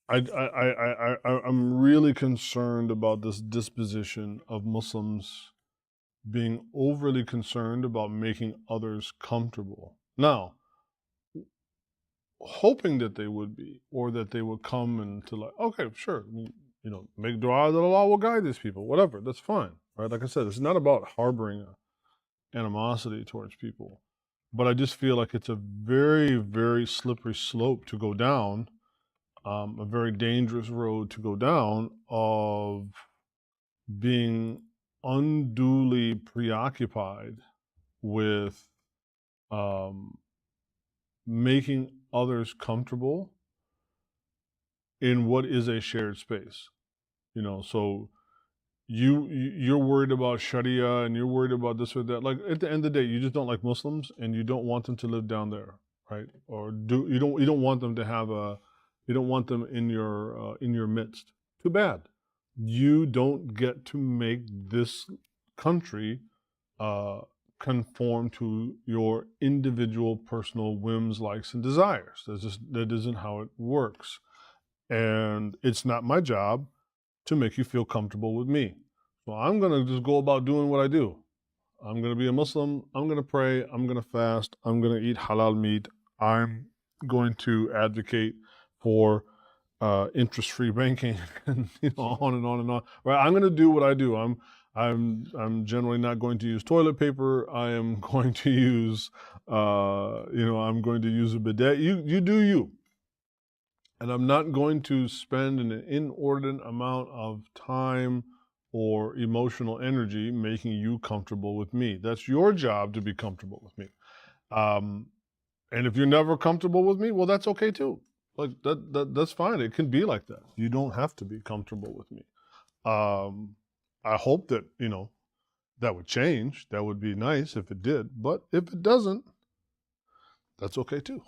I'm really concerned about this disposition of Muslims being overly concerned about making others comfortable. Now, hoping that they would be, or that they would come and to like, okay, sure, make dua that Allah will guide these people, whatever, that's fine, right? Like I said, it's not about harboring animosity towards people, but I just feel like it's a very, very slippery slope to go down, a very dangerous road to go down of being unduly preoccupied with making others comfortable in what is a shared space. So you're worried about Sharia and you're worried about this or that. Like at the end of the day, you just don't like Muslims and you don't want them to live down there, right? Or you don't want them to have you don't want them in your midst. Too bad. You don't get to make this country conform to your individual personal whims, likes, and desires. That isn't how it works. And it's not my job to make you feel comfortable with me. So I'm going to just go about doing what I do. I'm going to be a Muslim. I'm going to pray. I'm going to fast. I'm going to eat halal meat. I'm going to advocate for interest-free banking, and on and on and on. Right? I'm going to do what I do. I'm generally not going to use toilet paper. I am going to use, I'm going to use a bidet. You do you. And I'm not going to spend an inordinate amount of time or emotional energy making you comfortable with me. That's your job to be comfortable with me. And if you're never comfortable with me, well, that's okay too. Like that's fine. It can be like that. You don't have to be comfortable with me. I hope that, that would change. That would be nice if it did. But if it doesn't, that's okay too.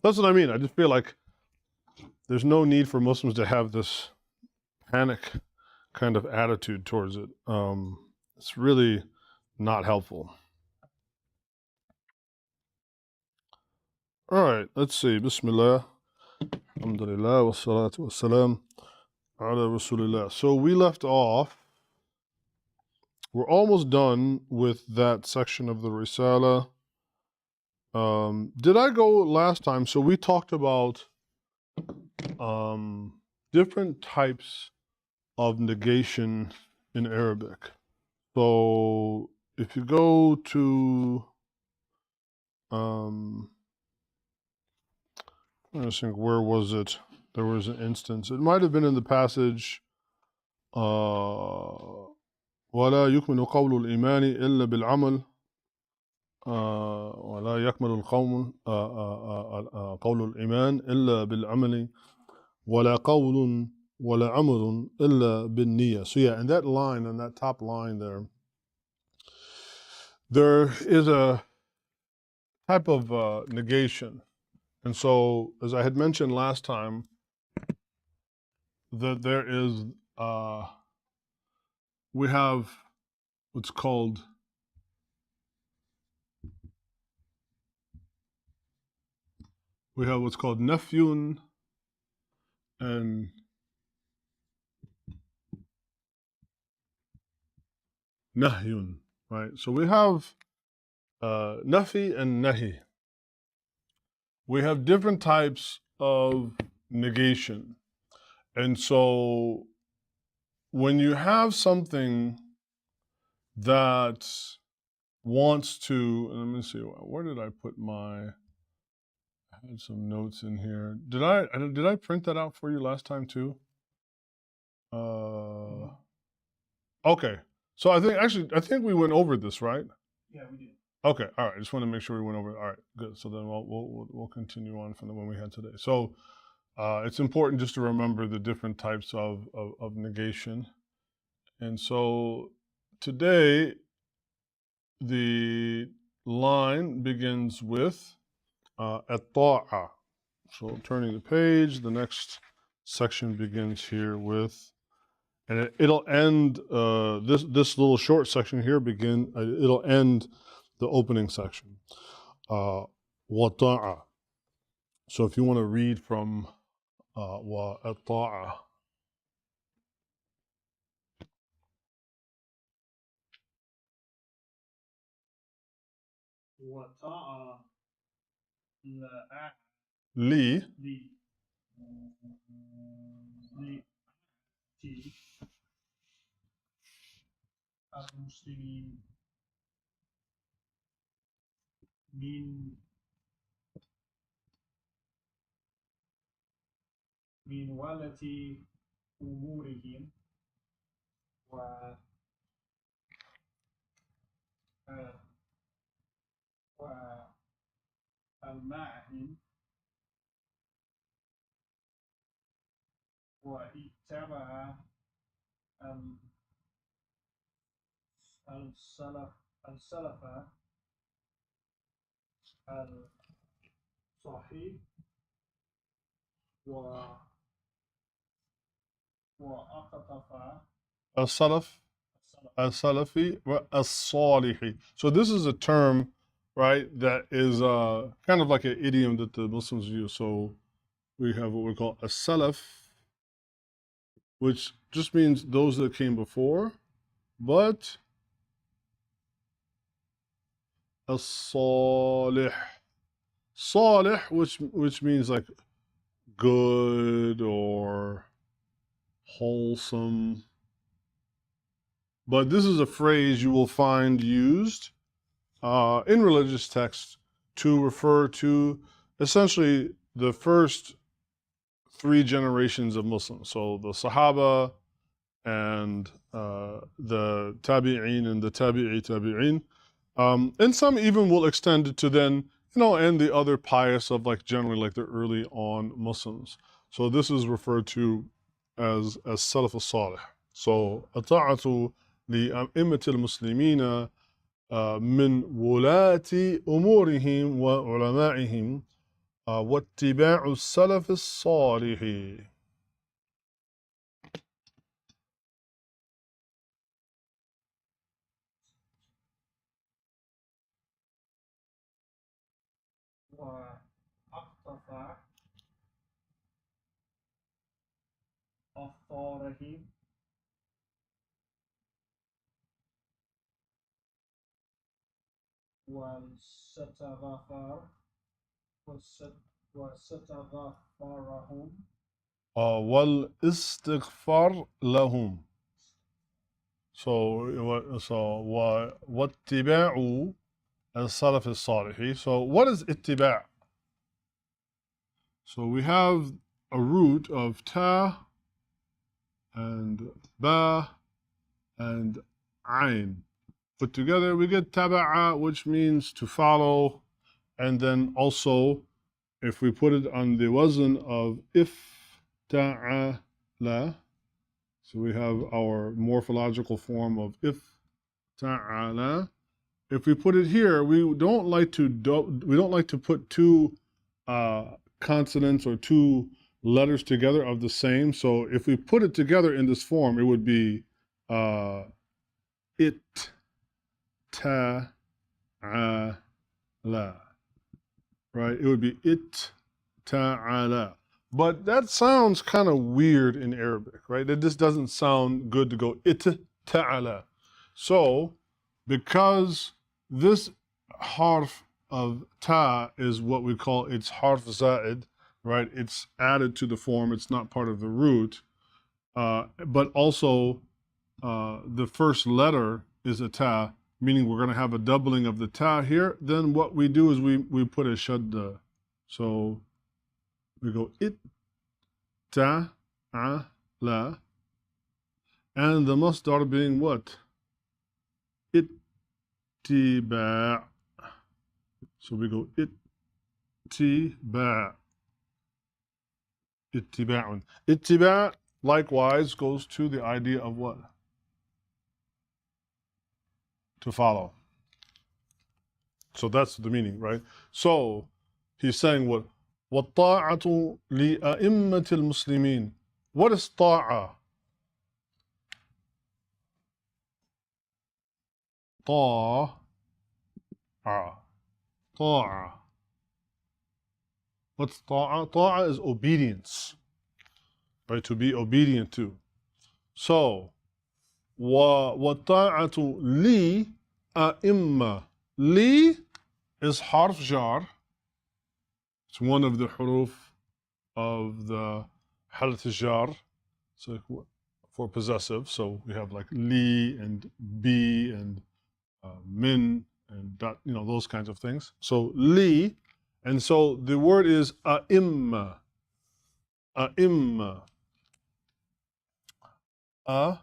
That's what I mean. I just feel like there's no need for Muslims to have this panic kind of attitude towards it. It's really not helpful. All right, let's see. Bismillah. Alhamdulillah. Wassalatu wassalam ala Rasulillah. So we left off. We're almost done with that section of the Risala. Did I go last time? So we talked about different types of negation in Arabic. So if you go to, I think, where was it? There was an instance. It might have been in the passage, وَلَا يُكْمِلُ قَوْلُ الْإِيمَانِ إِلَّا بِالْعَمَلِ ولا يكمل القوم قول الإيمان إلا بالعمل ولا قول ولا عمل إلا بالنية. So yeah, in that line, in that top line there is a type of negation. And so, as I had mentioned last time, that there is, we have what's called nafyun and nahyun, right? So we have nafi and nahi. We have different types of negation. And so when you have something that wants to, let me see, where did I put I had some notes in here. Did I print that out for you last time too? Okay. So I think we went over this, right? Yeah, we did. Okay, all right. I just want to make sure we went over it. All right, good. So then we'll continue on from the one we had today. So it's important just to remember the different types of negation. And so today the line begins with at-ta'a. So turning the page, the next section begins here with, and it'll end, this little short section here it'll end the opening section. Wa ta'a. So if you want to read from وَالطَّاعَةُ وطاعة لي لأتي المسلمين من ولاة أمورهم و والمعهم واتبع السلف الصحيح وأقتفى السلفي والصالحي. So this is a term, right, that is kind of like an idiom that the Muslims use. So we have what we call a salaf, which just means those that came before, but a salih, which means like good or wholesome. But this is a phrase you will find used in religious texts to refer to essentially the first three generations of Muslims. So the Sahaba and the Tabi'een and the Tabi'een. And some even will extend it to then, and the other pious of like generally like the early on Muslims. So this is referred to as Salaf al-Salih. So ata'atu لأئمة المسلمين من ولاة أمورهم وعلمائهم واتباع السلف الصالح. وأقتفى أثارهم واستغفرهم والاستغفار لهم. So واتباع السلف الصالح. So what is اتباع? So we have a root of ta and ba and ain. Put together we get taba'a, which means to follow. And then also, if we put it on the wazn of ifta'ala, so we have our morphological form of ifta'ala. If we put it here, we don't like to put two consonants or two letters together of the same. So if we put it together in this form, it would be it ta la, right? It would be it ta'ala. But that sounds kind of weird in Arabic, right? It just doesn't sound good to go it ta'ala. So because this harf of ta is what we call its harf za'id, right? It's added to the form. It's not part of the root. But also the first letter is a ta, meaning we're going to have a doubling of the ta here. Then what we do is we put a shadda. So we go it, ta, a, la. And the masdar being what? Ittiba'. So we go ittiba'. Ittiba'un. Ittiba' likewise goes to the idea of what? To follow. So that's the meaning, right? So he's saying what? وَالطَّاعَةُ لِأَئِمَّةِ الْمُسْلِمِينَ. What is ta'a? Ta'a. Ta'a. What's ta'a? Ta'a is obedience, right? To be obedient to. So, وَالطَّاعَةُ لِي أَئِمَّةٌ. Li is harf jar. It's one of the huruf of the halat jar. So for possessive. So we have like li and bi and min and dot, those kinds of things. So li, and so the word is a'imma. A'imma. A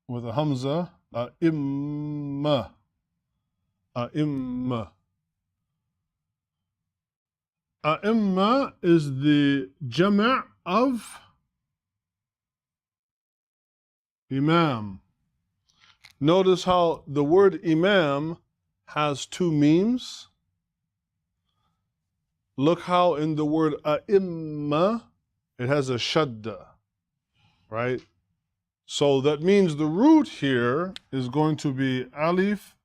with a hamza. A'imma. A'imma. A'imma is the jama' of imam. Notice how the word imam has two memes. Look how in the word a'imma it has a shadda, right? So that means the root here is going to be alif,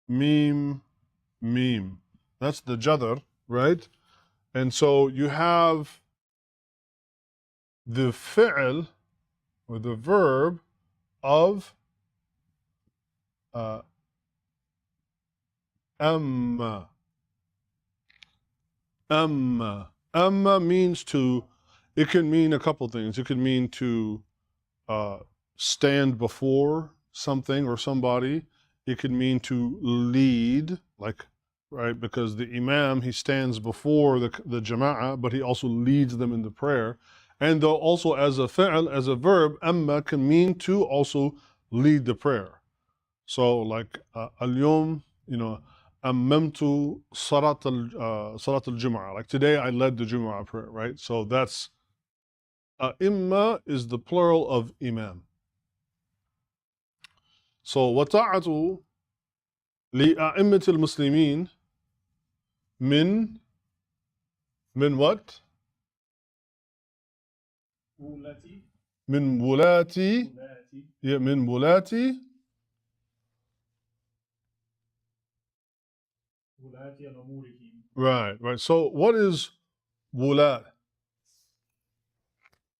mim, mim. That's the jadr, right? And so you have the fi'l or the verb of amma. Amma. Amma means to, it can mean a couple things. It can mean to stand before something or somebody. It could mean to lead, like, right, because the imam, he stands before the jama'ah, but he also leads them in the prayer. And though also as a fi'l, as a verb, amma can mean to also lead the prayer. So like al-yawm, ammamtu salat al-jum'ah. Like today I led the jum'ah prayer, right? So that's, imma is the plural of imam. So وَطَاعَةُ لِأَئِمَّةِ الْمُسْلِمِينَ من what? ولاتي من ولاة من ولاة أمورهم. right. So what is wulat?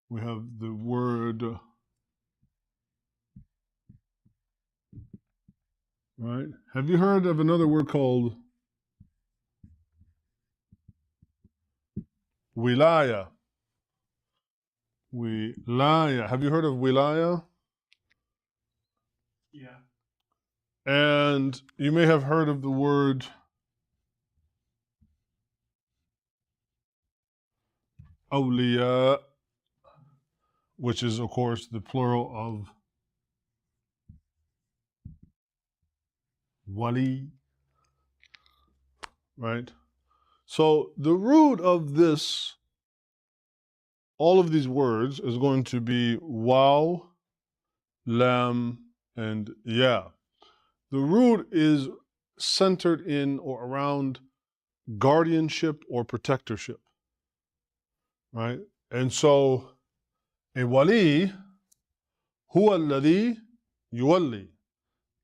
We have the word, right? Have you heard of another word called wilaya? Wilaya. Have you heard of wilaya? Yeah. And you may have heard of the word awliya, which is, of course, the plural of wali, right? So the root of this, all of these words, is going to be waw, lam, and ya. The root is centered in or around guardianship or protectorship, right? And so a wali, huwa alladhi yuwalli.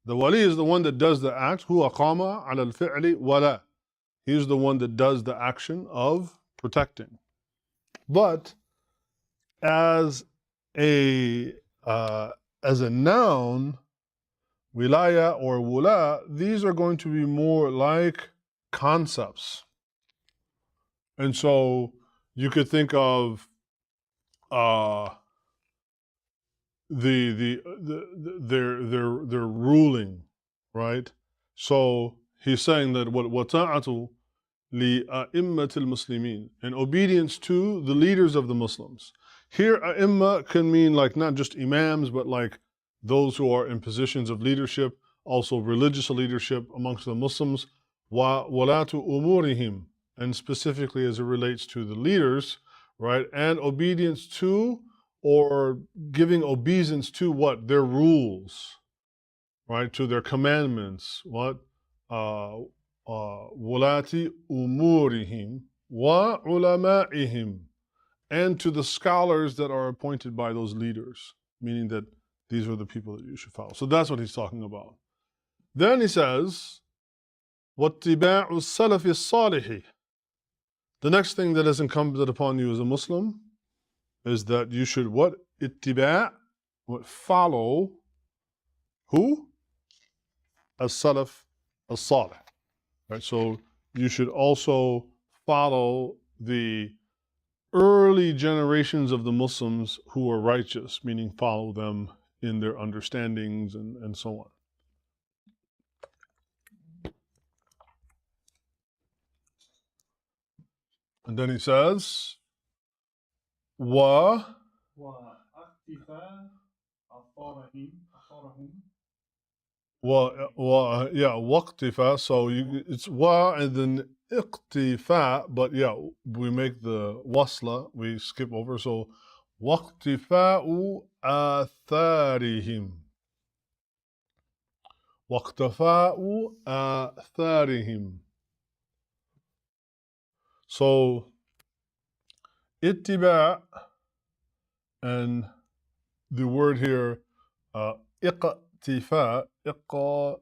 The wali is the one that does the act. Huwa qama ala al-fi'li wala. He is the one that does the action of protecting. But as a noun, wilaya or wula, these are going to be more like concepts. And so you could think of their ruling, right? So he's saying that wata'atu li a'immatil muslimin, and obedience to the leaders of the Muslims. Here, a'imma can mean like not just imams, but like those who are in positions of leadership, also religious leadership amongst the Muslims. Wa walatu umurihim, and specifically as it relates to the leaders, right? And obedience to or giving obeisance to what? Their rules, right? To their commandments. What? Wulati umurihim wa ulama'ihim, and to the scholars that are appointed by those leaders, meaning that these are the people that you should follow. So that's what he's talking about. Then he says, وَاتِّبَاعُ السَّلَفِ الصَّالِحِ. The next thing that is incumbent upon you as a Muslim is that you should what? Ittiba', what? Follow who? As-Salaf as-Salih. Right? So you should also follow the early generations of the Muslims who were righteous, meaning follow them in their understandings and so on. And then he says, wa واقتفاء أثارهم yeah, waqtifa. So it's wa and then iqtifa, but yeah, we make the wasla, we skip over. So waqtifa'u atharihim. Waqtifa'u atharihim. So ittiba' and the word here, iqtifa, iqtifa.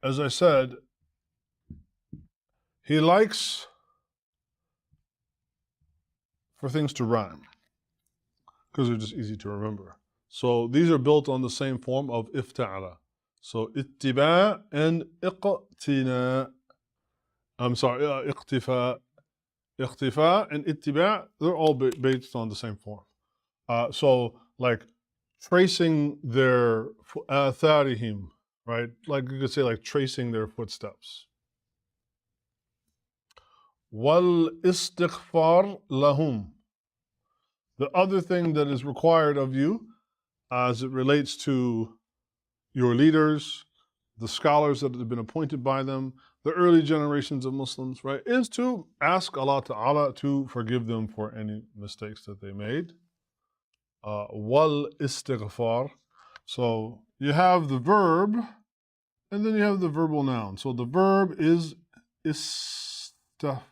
As I said, he likes for things to rhyme because they're just easy to remember. So these are built on the same form of ifta'ala. So ittiba' and iqtina. I'm sorry, iqtifa. Iqtifa and ittiba', they're all based on the same form. So like tracing their atharihim, right? Like you could say like tracing their footsteps. Wal istighfar lahum. The other thing that is required of you as it relates to your leaders, the scholars that have been appointed by them, the early generations of Muslims, right, is to ask Allah Ta'ala to forgive them for any mistakes that they made. Wal istighfar. So you have the verb and then you have the verbal noun. So the verb is istaf'ala,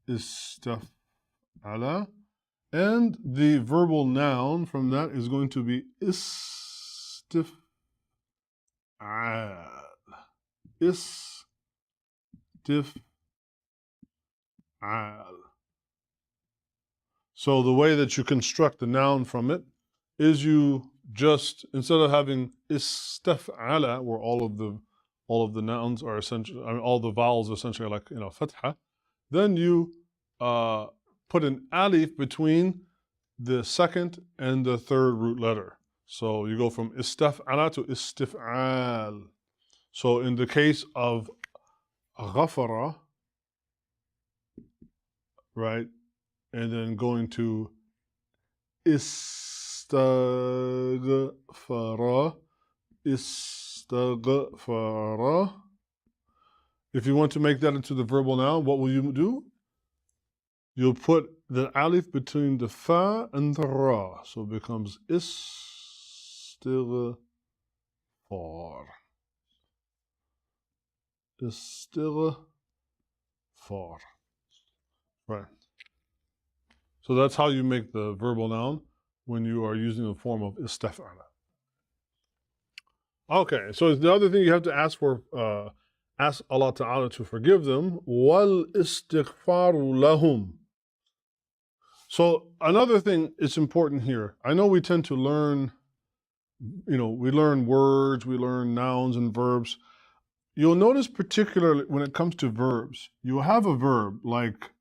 istaf'ala, and the verbal noun from that is going to be istif'al, istif'al. So the way that you construct the noun from it is you just, instead of having istaf'ala, where all of the nouns are essentially, I mean, all the vowels essentially are like, fatha, then you put an alif between the second and the third root letter. So you go from istaf'ala to istif'al. So in the case of ghafara, right, and then going to istaghfara, istaghfara. If you want to make that into the verbal noun, what will you do? You'll put the alif between the fa and the ra. So it becomes istighfar. Istighfar. Right. So that's how you make the verbal noun when you are using the form of istaf'ala. Okay, so the other thing you have to ask for, ask Allah Ta'ala to forgive them. Wal istighfaru lahum. So another thing is important here. I know we tend to learn, we learn words, we learn nouns and verbs. You'll notice particularly when it comes to verbs, you have a verb like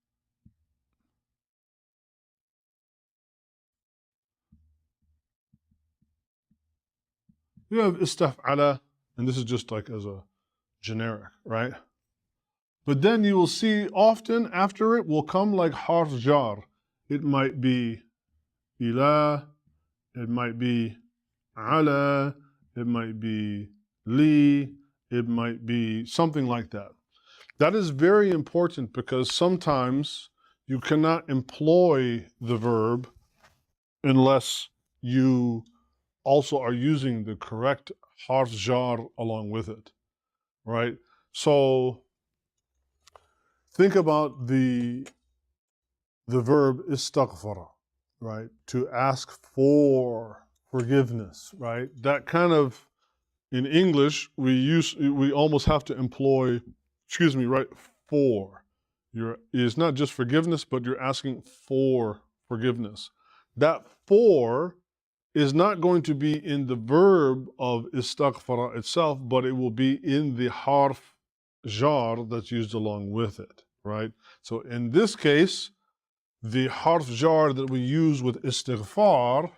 you have istaf'ala, and this is just like as a generic, right? But then you will see often after it will come like harf jar. It might be ila, it might be ala, it might be li, it might be something like that. That is very important because sometimes you cannot employ the verb unless you also are using the correct harf jar along with it, right? So think about the verb istaghfara, right? To ask for forgiveness, right? That kind of, in English, we almost have to employ, right, for. It's not just forgiveness, but you're asking for forgiveness. That for is not going to be in the verb of istaghfara itself, but it will be in the harf jar that's used along with it, right? So in this case, the harf jar that we use with istighfar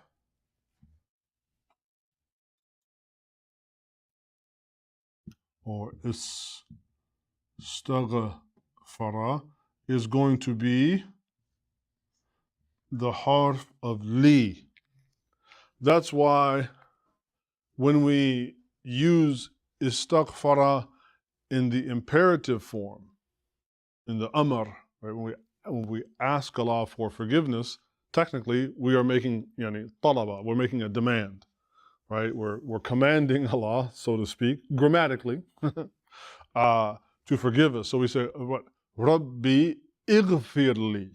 or istaghfara is going to be the harf of li. That's why when we use istaghfara in the imperative form, in the amr, right, when we ask Allah for forgiveness, technically we are making talaba, we're making a demand, right? We're commanding Allah, so to speak, grammatically, to forgive us. So we say, what? Rabbi ighfirli.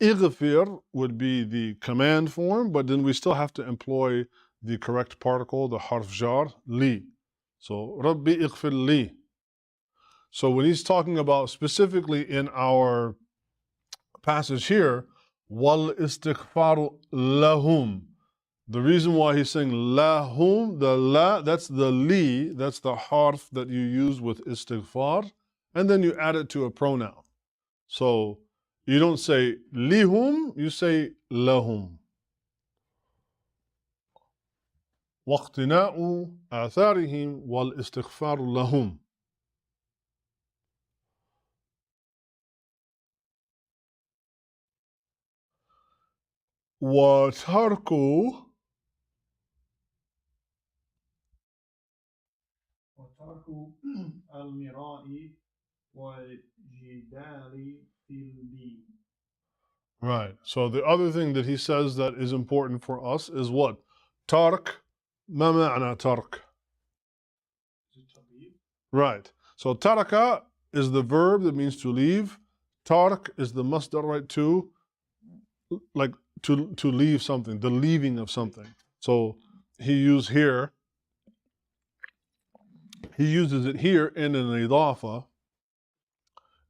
Ighfir would be the command form, but then we still have to employ the correct particle, the harf jar, li. So, Rabbi ighfir li. So when he's talking about specifically in our passage here, wal istighfaru lahum. The reason why he's saying lahum, the la, that's the li, that's the harf that you use with istighfar, and then you add it to a pronoun. So you don't say lihum, you say lahum. واقتناء آثارهم والاستغفار لهم. وترك المراء والجدال في الدين. Right. So the other thing that he says that is important for us is what? Tark. ما معنى ترك? Right. So taraka is the verb that means to leave. Tark is the masdar, right, to leave something, the leaving of something. So he uses it here in an idafa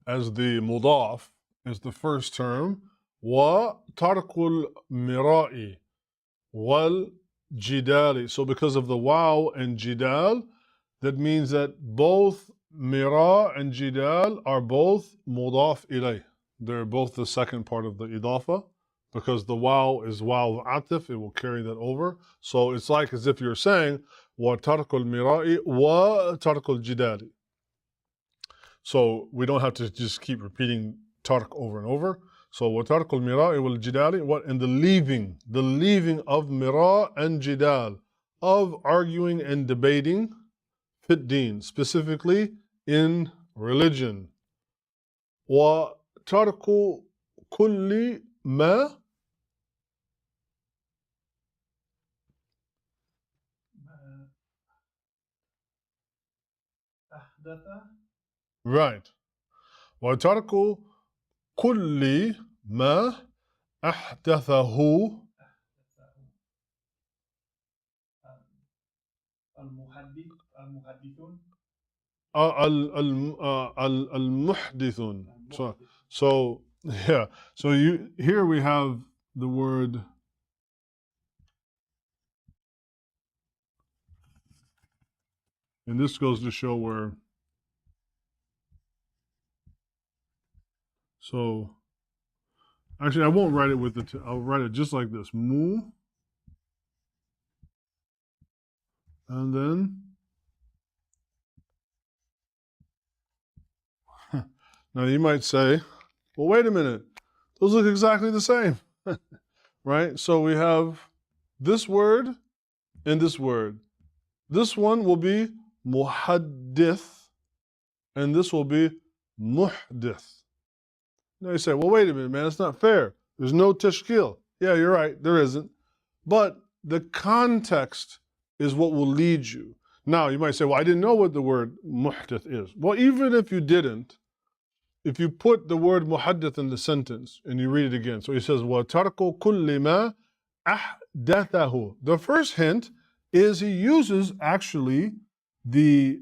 as the mudaf, as the first term. Wa tarkul mirai wal jidali. So because of the waw and jidal, that means that both mira and jidal are both mudaf ilay. They're both the second part of the idafa, because the waw is waw atif, it will carry that over. So it's like as if you're saying, wa tarkul mirai wa tarkul jidali. So we don't have to just keep repeating tark over and over. So wa tarkul mirai wal jidali, what? And the leaving of mira and jidal, of arguing and debating, fit deen, specifically in religion. Wa tarku kulli ma أحدث. right. وترك كل ما أحدثه المحدثون. المحدثون. So yeah. So here we have the word. And this goes to show where. So actually, I won't write it with the. I'll write it just like this: mu, and then. Now you might say, "Well, wait a minute; those look exactly the same, right?" So we have this word and this word. This one will be muhaddith, and this will be muhdith. Now you say, well, wait a minute, man, it's not fair. There's no tashkil. Yeah, you're right, there isn't. But the context is what will lead you. Now, you might say, well, I didn't know what the word muhdith is. Well, even if you didn't, if you put the word muhaddith in the sentence and you read it again, so he says, وَتَرْكُ كُلِّ مَا أحدثه. The first hint is he uses actually the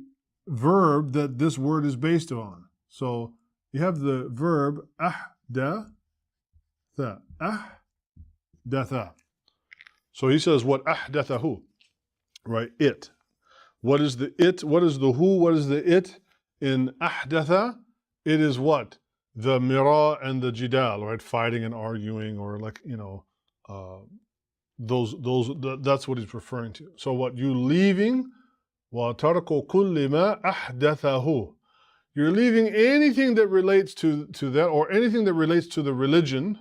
verb that this word is based on. So you have the verb أحدث. أحدث. So he says what أحدثه, right? It. What is the it? What is the who? What is the it? In أحدث, it is what? The mira and the jidal, right? Fighting and arguing, or like, that's what he's referring to. So what you leaving, وَتَرْكُ كُلِّ مَا أَحْدَثَهُ. You're leaving anything that relates to that, or anything that relates to the religion,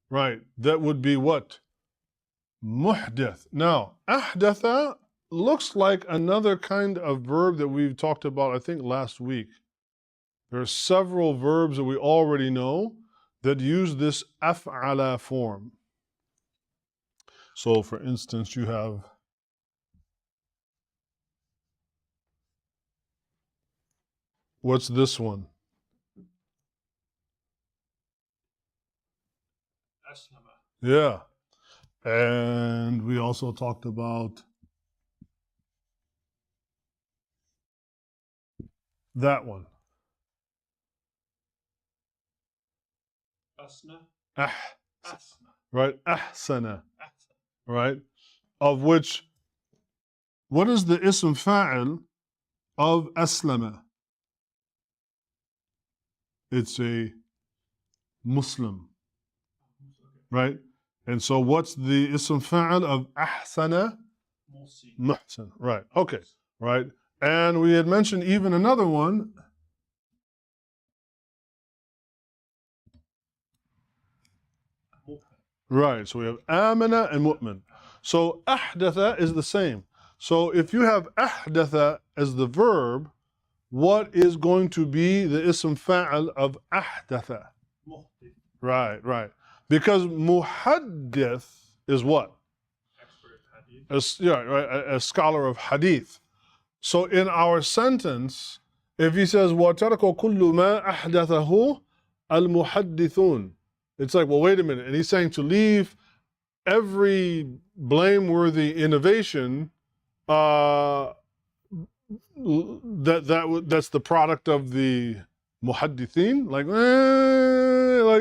right? That would be what? Muhdith. Now, أحدث looks like another kind of verb that we've talked about, I think, last week. There are several verbs that we already know that use this أفعل form. So, for instance, you have what's this one? أسلم. Yeah. And we also talked about that one. أسنى. Ah, أسنى. right? أحسن, أحسن. right? Of which, what is the ism fa'il of aslama? It's a Muslim, right? And so what's the ism fa'il of ahsana? موصي. Muhsin, right? Okay, right? And we had mentioned even another one. مؤمن. Right, so we have amana and mu'min. So ahdatha is the same. So if you have ahdatha as the verb, what is going to be the ism fa'al of ahdatha? محدث. Right. Because muhaddith is what? Expert hadith. A scholar of hadith. So in our sentence, if he says, وَتَرَكُ كُلُّ مَا أَحْدَثَهُ الْمُحَدِّثُونَ, it's like, well, wait a minute. And he's saying to leave every blameworthy innovation that's the product of the muhaddithin. Like,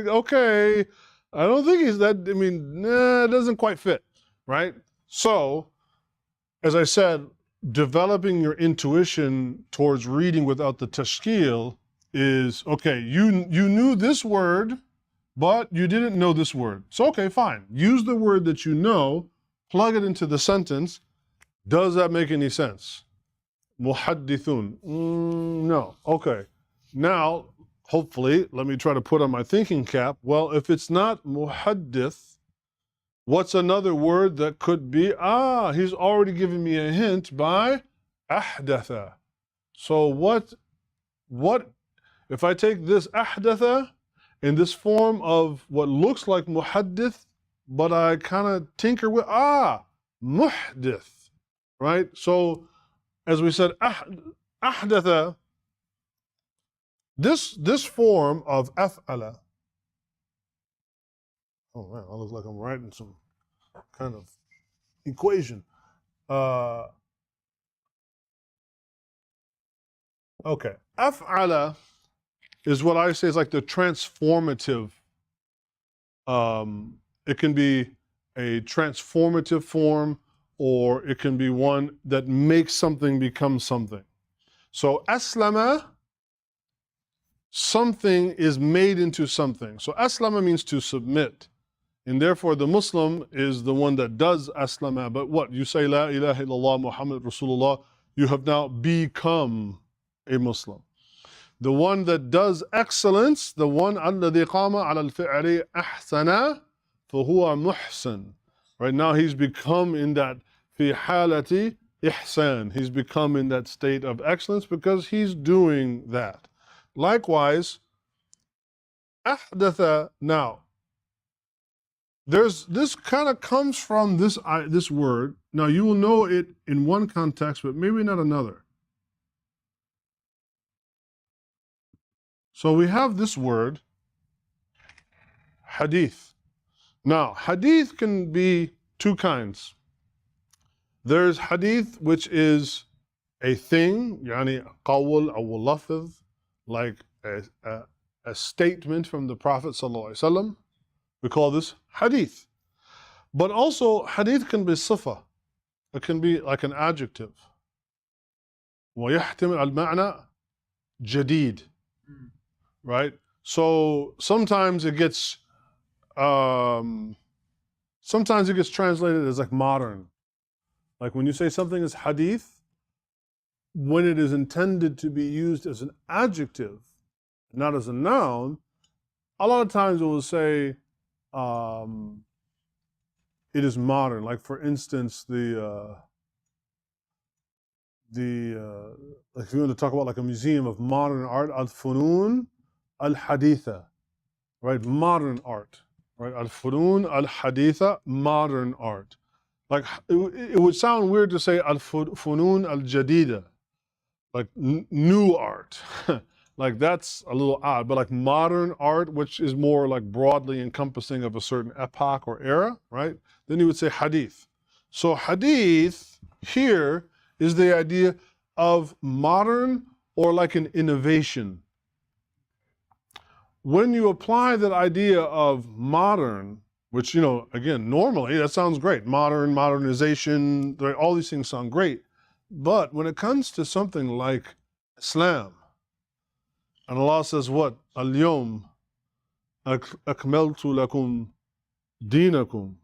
okay, I don't think he's that. I mean, it doesn't quite fit, right? So, as I said, developing your intuition towards reading without the tashkil is okay. You knew this word, but you didn't know this word. So, okay, fine. Use the word that you know, plug it into the sentence. Does that make any sense? Muhaddithun. No. Okay. Now, hopefully, let me try to put on my thinking cap. Well, if it's not muhaddith, what's another word that could be? He's already given me a hint by ahdatha. So what if I take this ahdatha in this form of what looks like muhaddith, but I kind of tinker with muhdith, right? So as we said, ahdatha, this form of af'ala. Oh man, I look like I'm writing some kind of equation. Okay, af'ala is what I say is like the transformative. It can be a transformative form, or it can be one that makes something become something. So aslama, something is made into something. So aslama means to submit. And therefore the Muslim is the one that does aslama. But what? You say La ilaha illallah Muhammad Rasulullah, you have now become a Muslim. The one that does excellence, the one الذي قام على الفعل أحسن فهو محسن. Right now he's become in that في حالة إحسان. He's become in that state of excellence because he's doing that. Likewise, أحدث. Now, this kind of comes from this word. Now you will know it in one context, but maybe not another. So we have this word, hadith. Now, hadith can be two kinds. There's hadith which is a thing, يعني قول أو لفظ, like a statement from the Prophet ﷺ. We call this hadith. But also, hadith can be صفة. It can be like an adjective. ويحتمل المعنى جديد. Right? So sometimes it gets translated as like modern. Like when you say something is hadith, when it is intended to be used as an adjective, not as a noun, a lot of times it will say it is modern. Like for instance, like if you want to talk about like a museum of modern art, al-funun al-haditha, right? Modern art, right? Al-funun al-haditha, modern art. Like it would sound weird to say al-funun al-jadida, like new art. Like that's a little odd, but like modern art, which is more like broadly encompassing of a certain epoch or era, right? Then you would say hadith. So hadith here is the idea of modern or like an innovation. When you apply that idea of modern, which, again, normally that sounds great. Modern, modernization, all these things sound great. But when it comes to something like Islam, and Allah says what? Al-yawm akmaltu lakum dinakum.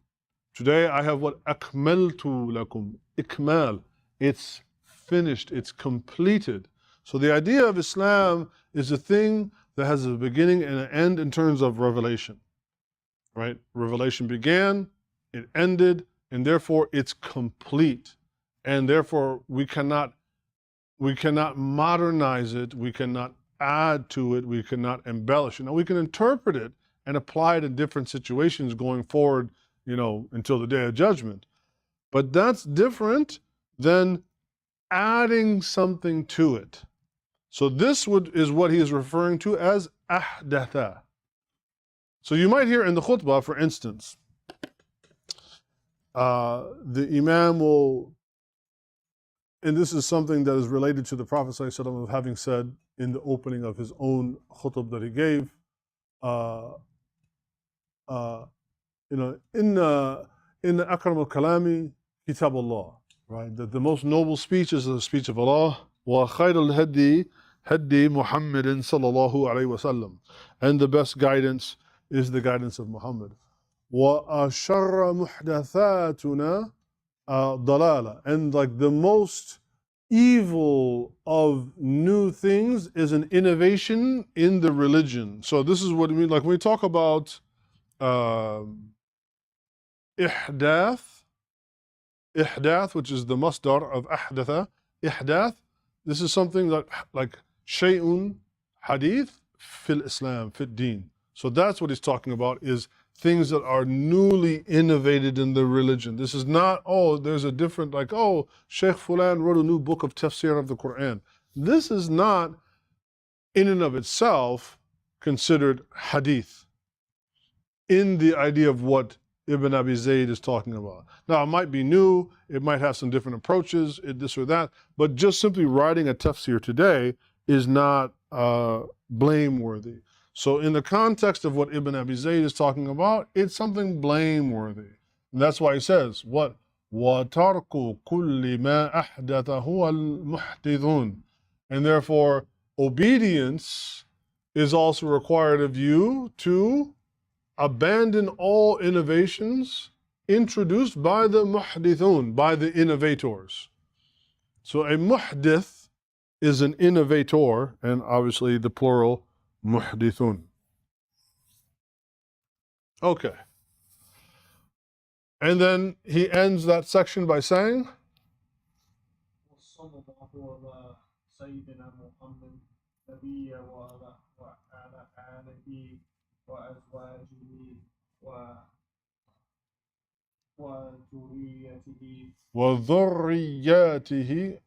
Today I have what? Akmaltu lakum. Ikmal. It's finished. It's completed. So the idea of Islam is a thing that has a beginning and an end in terms of revelation. Right? Revelation began, it ended, and therefore it's complete. And therefore we cannot modernize it, we cannot add to it, we cannot embellish it. Now we can interpret it and apply it in different situations going forward, until the day of judgment. But that's different than adding something to it. So this is what he is referring to as ahdatha. So you might hear in the khutbah, for instance, the Imam will, and this is something that is related to the Prophet ﷺ of having said in the opening of his own khutbah that he gave, in akram al-kalami kitab Allah, right? That the most noble speech is the speech of Allah. Wa khayr al-hadi hadi Muhammadin sallallahu alayhi wa sallam. And the best guidance is the guidance of Muhammad. Wa asharra muhdathatuna dalala. And like the most evil of new things is an innovation in the religion. So this is what I mean. Like when we talk about ihdath, which is the masdar of ahdatha, ihdath, this is something that like shay'un hadith fil Islam, fil deen. So that's what he's talking about, is things that are newly innovated in the religion. This is not, there's a different, like, Sheikh Fulan wrote a new book of tafsir of the Quran. This is not, in and of itself, considered hadith in the idea of what Ibn Abi Zayd is talking about. Now, it might be new, it might have some different approaches, this or that, but just simply writing a tafsir today is not blameworthy. So in the context of what Ibn Abi Zayd is talking about, it's something blameworthy. And that's why he says, what? وَتَرْكُ كُلِّ مَا أَحْدَثَهُ الْمُحْدِثُونَ. And therefore, obedience is also required of you to abandon all innovations introduced by the muhdithun, by the innovators. So a muhdith is an innovator, and obviously the plural, muhdithun. Okay. And then he ends that section by saying, وَذُرِّيَّاتِهِ.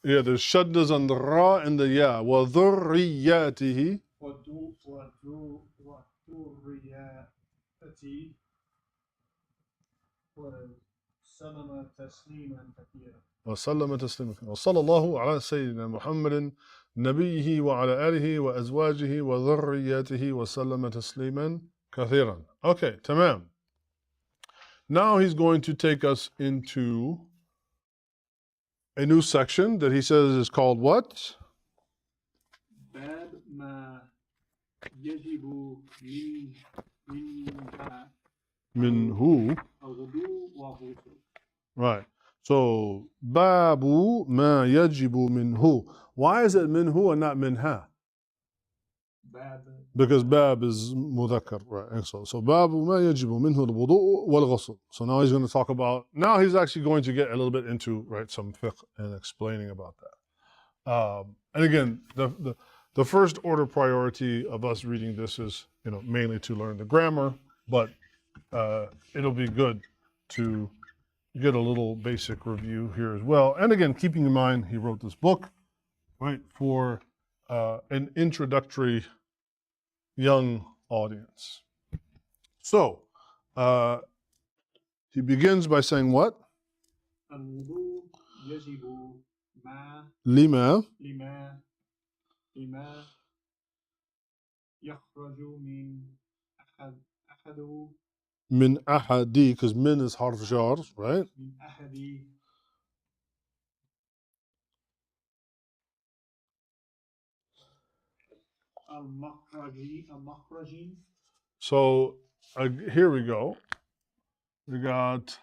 Yeah, there's shaddas on the ra and the ya. وَذُرِّيَّاتِهِ. التحية وسلم تسليما كثيرا. وسلم تسليما وصلى الله على سيدنا محمد نبيه وعلى آله وأزواجه وذرياته وسلم تسليما كثيرا. Okay, tamam. Now he's going to take us into a new section that he says is called what? باب ما يجب منها منه. الغدو والغسل. Right. So, babu ma yajibu minhu. Why is it minhu and not minha? باب Because bab is mudhakkar, right? So babu ma yajibu minhu al-wudu' wal-ghusl. So now he's going to talk about, now he's actually going to get a little bit into, right, some fiqh and explaining about that. And again, the first order priority of us reading this is, mainly to learn the grammar, but it'll be good to get a little basic review here as well. And again, keeping in mind, he wrote this book, right, for an introductory young audience. So, he begins by saying what? الوضوء يجب مع لما لما يخرج من أحد من أحد, because min is harf jar, right? من أحد المخرج. So here we go. We got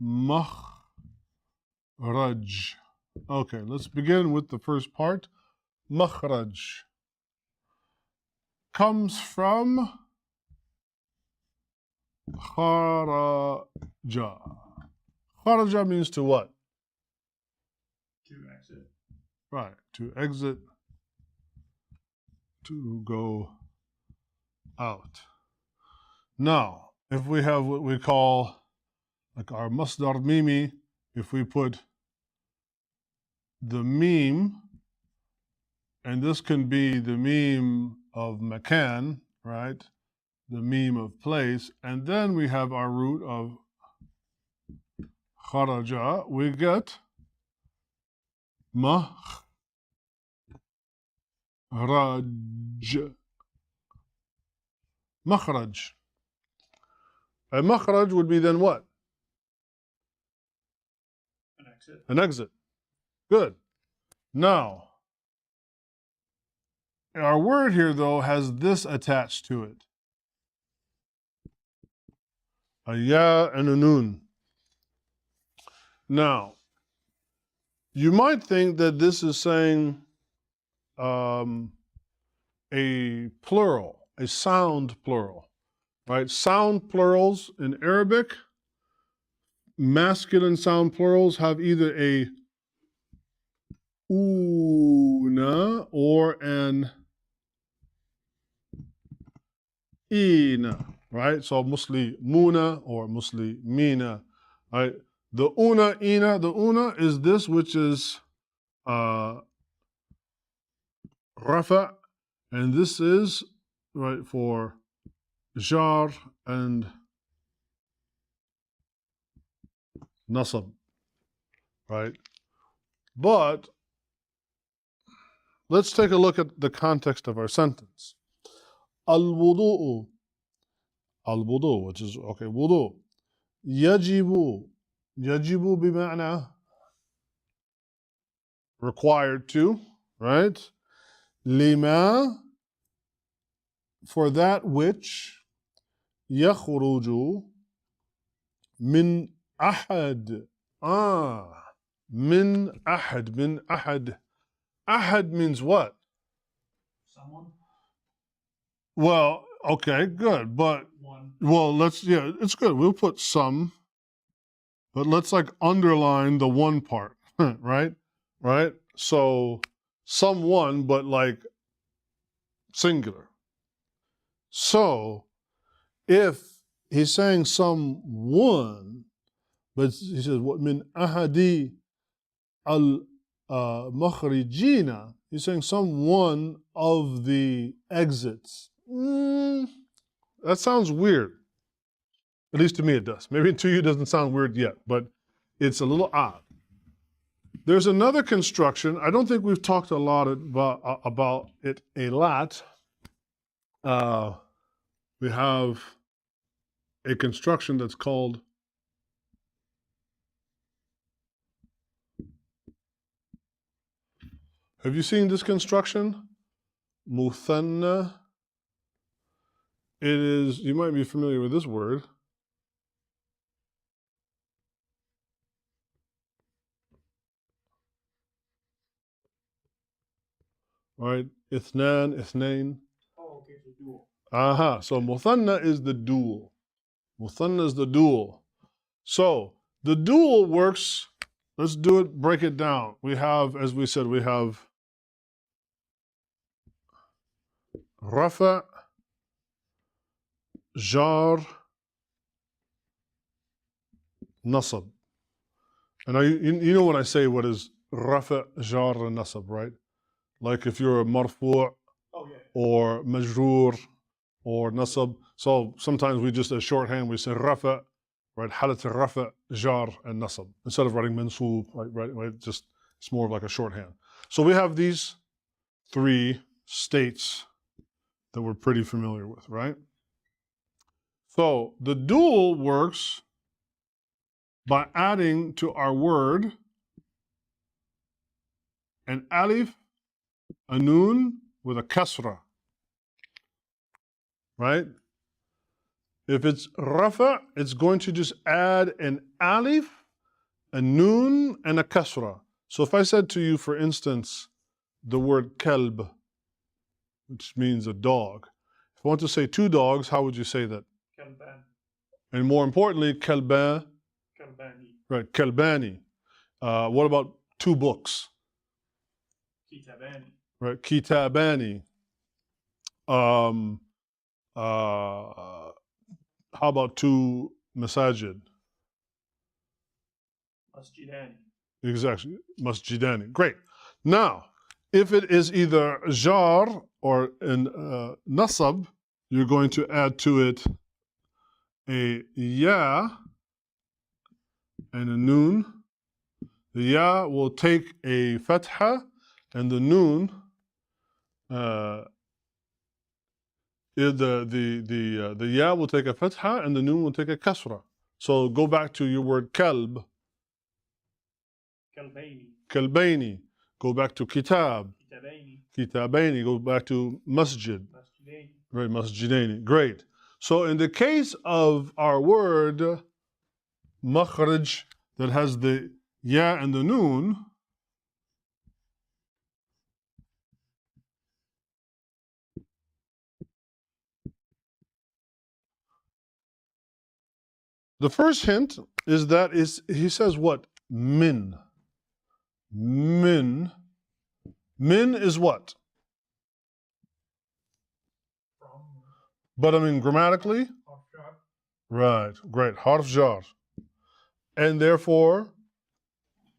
makhraj. Okay, let's begin with the first part. Makhraj comes from kharaja. Kharaja means to what? To exit. Right, to exit, to go out. Now, if we have what we call like our masdar mimi, if we put the meme, and this can be the meme of makan, right? The meme of place, and then we have our root of kharaja, we get makhraj. Makhraj. A makhraj would be then what? An exit. An exit. Good. Now, our word here, though, has this attached to it. A ya and a nun. Now, you might think that this is saying a plural, a sound plural, right? Sound plurals in Arabic, masculine sound plurals have either a una or an ina, right? So muslimuna or muslimina, right? The una is this, which is rafa, and this is, right, for jar and nasab, right? But let's take a look at the context of our sentence. Al-wudu'u, which is, okay, wudu. Yajibu bima'na, required to, right? Lima, for that which, yakhruju min ahad. Min ahad. Ahad means what? Someone. Well, okay, good, but One. well, it's good. We'll put some, but let's like underline the one part, right? Right? So someone, but like singular. So if he's saying someone, but he says what min ahadi al makhrijina, he's saying someone of the exits. That sounds weird. At least to me it does. Maybe to you it doesn't sound weird yet, but it's a little odd. There's another construction. I don't think we've talked a lot about it a lot. We have a construction that's called have you seen this construction? Muthanna. It is, you might be familiar with this word. All right, ithnan, ithnain. Oh, okay, so dual. Aha, so muthanna is the dual. Muthanna is the dual. So the dual works, let's do it, break it down. We have, as we said, we have rafa, jar, nasab. And you know when I say what is rafa, jar, and nasab, right? Like if you're a marfu' Oh, yeah. or majroor or nasab. So sometimes we just, as shorthand, we say rafa, right? Halat rafa, jar, and nasab. Instead of writing mansoob, right? Just, it's more of like a shorthand. So we have these three states that we're pretty familiar with, right? So the dual works by adding to our word an alif, a noon with a kasra, right? If it's rafa, it's going to just add an alif, a noon, and a kasra. So if I said to you, for instance, the word kalb, which means a dog. If I want to say two dogs, how would you say that? Kalban. And more importantly, kalban, Kalbani. right, kalbani. What about two books? Kitabani. Right, kitabani. How about two masajid? Masjidani. Exactly, masjidani. Great. Now, if it is either jar or in nasab, you're going to add to it a ya and a noon. The ya will take a fatha, and the noon, the ya will take a fatha, and the noon will take a kasra. So go back to your word kalb, Kalbaini. kalbaini. Go back to kitab, Kitabaini. kitabaini. Go back to masjid, Masjidaini. right? Masjidaini. Great. So in the case of our word makhraj that has the ya and the noon, the first hint is that he says what? Min. Min. Min is what? From. But I mean grammatically? Harf. Right, great. Harf jar. And therefore,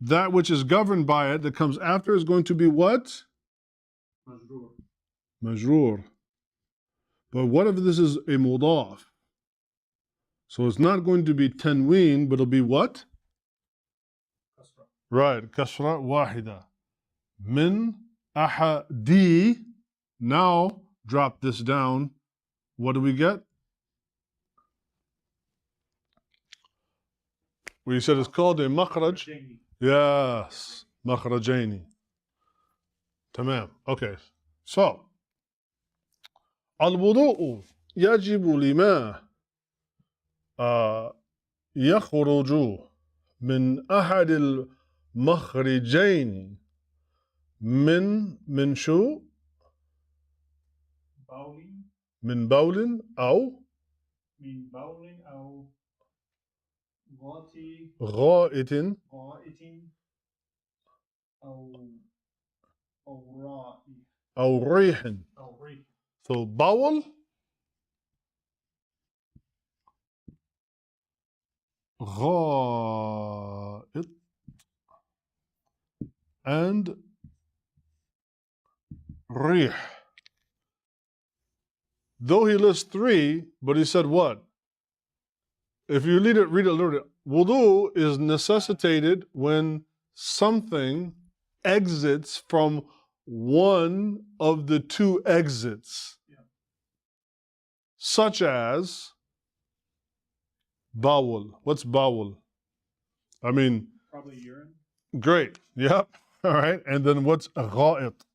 that which is governed by it that comes after is going to be what? Majrur. Majroor. But what if this is a mudaf? So it's not going to be tanween, but it'll be what? Kasra. Right, kasra wahida. Min ahadi. Now drop this down. What do we get? We said it's called a makhraj. Jaini. Yes, makhrajaini. Tamam. Okay. So, الوضوء يجب لما يخرج من أحد المخرجين من شو؟ Bowling. من بول أو من bowling أو غائط. غائط غائط أو رائح. أو ريح. أو ريح. So, بول غائط and ريح. Though he lists three, but he said what? if you read it literally, wudu is necessitated when something exits from one of the two exits, such as bowel. What's bowel? I mean, Probably urine. great. Yep. All right. And then what's gha'it?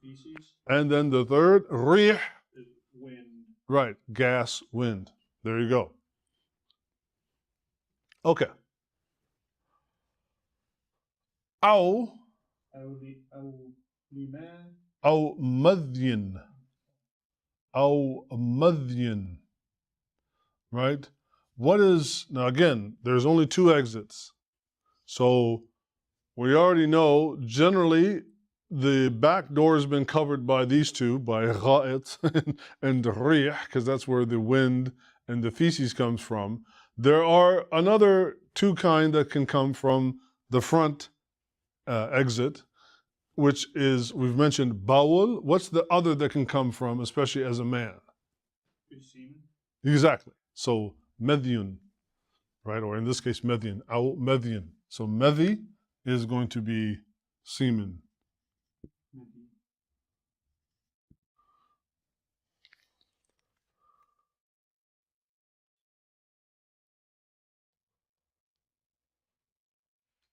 Feces. And then the third, rih. Is wind. Right. Gas, wind. There you go. Okay. أو لما. أو مذي أو مذي. Right? What is, now again, there's only two exits. So we already know generally the back door has been covered by these two, by gha'it and rih, because that's where the wind and the feces comes from. There are another two kind that can come from the front exit, which is, we've mentioned bowel. What's the other that can come from, especially as a man? Semen. Exactly. So medhyun, right? Or in this case, medhyun, aw medhyun. So medhi is going to be semen.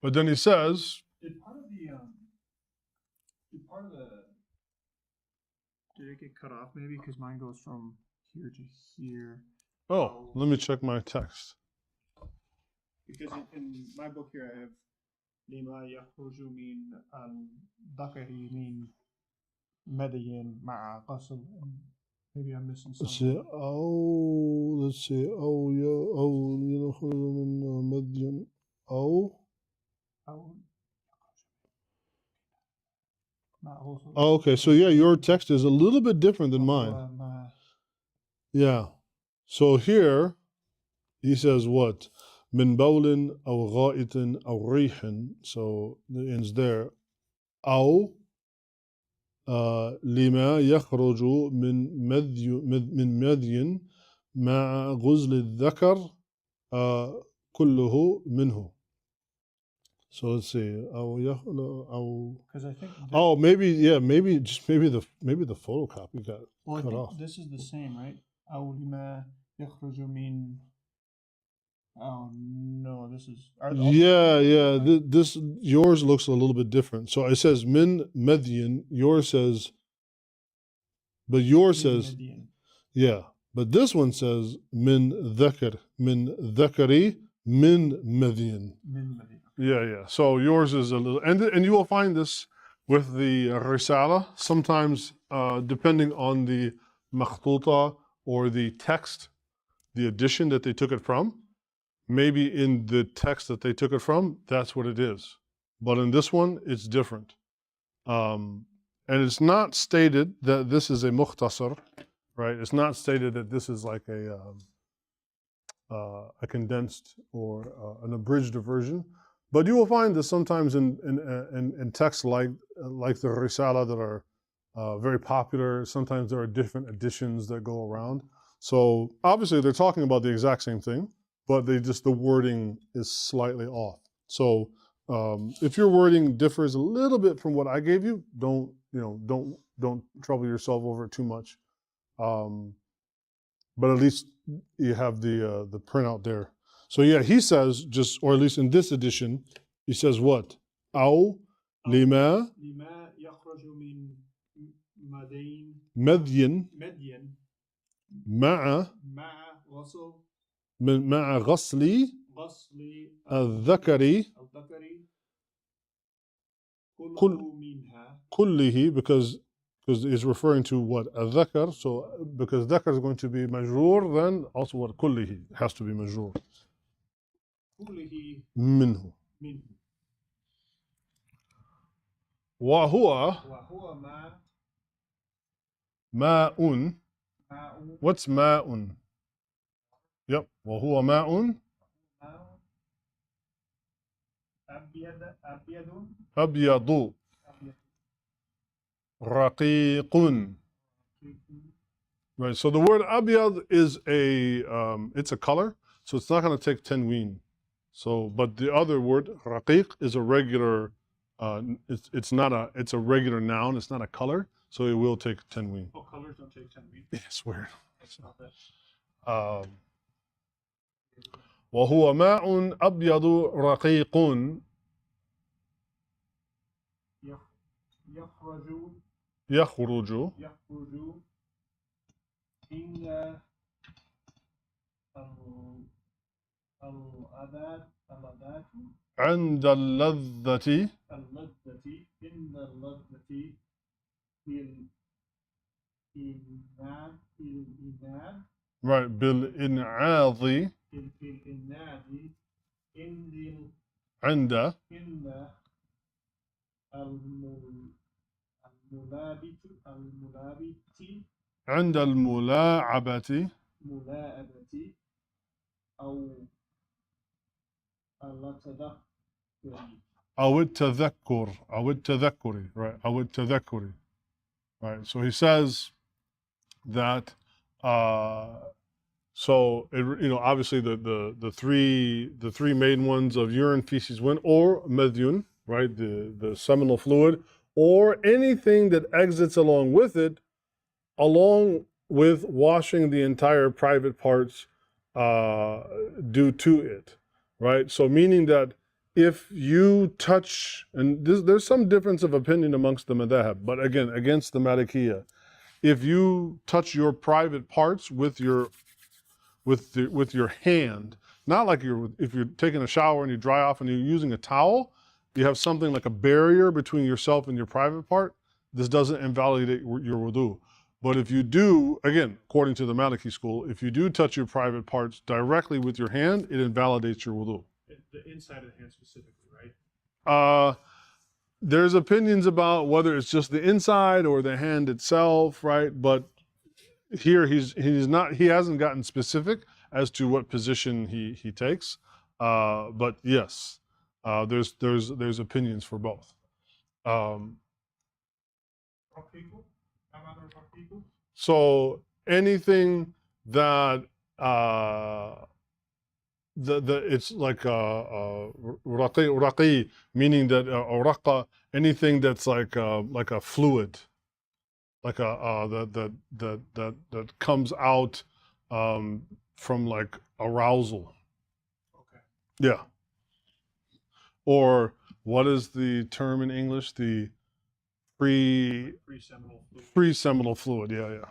But then he says, Did part of did it get cut off maybe? Because mine goes from here to here. oh, let me check my text. Because in my book here I have لما يخرج من الذكر من مدي مع غسل. Maybe I'm missing Let's something. see. Oh, let's see. Oh, yeah. Oh, يخرج من مدين. Oh. Oh, okay. So yeah, your text is a little bit different than mine. Yeah. So here he says what? من بول أو غائط أو ريح. So the ends there. أو لما يخرج من مذي مع غزل الذكر كله منه. So let's see. Because I think. Oh, maybe maybe the photocopy got cut off. This is the same, right? أو لما يخرج من. Oh no, this is. Yeah. This yours looks a little bit different. So it says min medyin. Yours says, but yours says, yeah. But this one says min dhakar, min dhakari, min medyin. Yeah. So yours is a little, and you will find this with the risala. Sometimes, depending on the makhtuta or the text, the edition that they took it from, maybe in the text that they took it from, that's what it is. But in this one, it's different. And it's not stated that this is a mukhtasar, right? It's not stated that this is like a condensed or an abridged version. But you will find this sometimes in texts like the Risala that are very popular. Sometimes there are different editions that go around. So obviously they're talking about the exact same thing, but the wording is slightly off. So if your wording differs a little bit from what I gave you, don't trouble yourself over it too much. But at least you have the printout there. So yeah, he says or at least in this edition, he says what? أو لما يخرج من مدين مع غسل مع غسل الذكر كله, because it's referring to what? الذكر. So because ذكر is going to be majrur, then also what? كله has to be majrur. منه. وهو ماء. What's ماء? Yep. وهو ماء أبيض رقيق. Right. So the word abyad is it's a color. So it's not going to take tanween. So, but the other word, raqiq, is a regular, it's a regular noun, it's not a color, so it will take tanween. Oh, colors don't take 10 weeks. It's weird. That's not that. وهو ماء أبيض رقيق يخرج يخرج إن الأداة عند اللذة اللذة إن اللذة الإناد right بالإنعاض الإناد عند الملابت عند الملاعبة أو التذكر أو التذكر right أو التذكر right. So he says that so it, obviously the three main ones of urine, feces, wind, or madhyun, right, the seminal fluid, or anything that exits along with it, along with washing the entire private parts due to it, right? So meaning that if you touch, and there's some difference of opinion amongst the madhab, but again, against the Malikiyah, if you touch your private parts with your hand, not like if you're taking a shower and you dry off and you're using a towel, you have something like a barrier between yourself and your private part, this doesn't invalidate your wudu. But if you do, again, according to the Maliki school, if you do touch your private parts directly with your hand, it invalidates your wudu. The inside of the hand specifically, right? There's opinions about whether it's just the inside or the hand itself, right? But here he hasn't gotten specific as to what position he takes. But yes, there's opinions for both. So anything that it's like raqi, meaning that raqa, anything that's like a fluid, like that comes out from like arousal. Okay. Yeah. Or what is the term in English? The pre-seminal fluid. Yeah.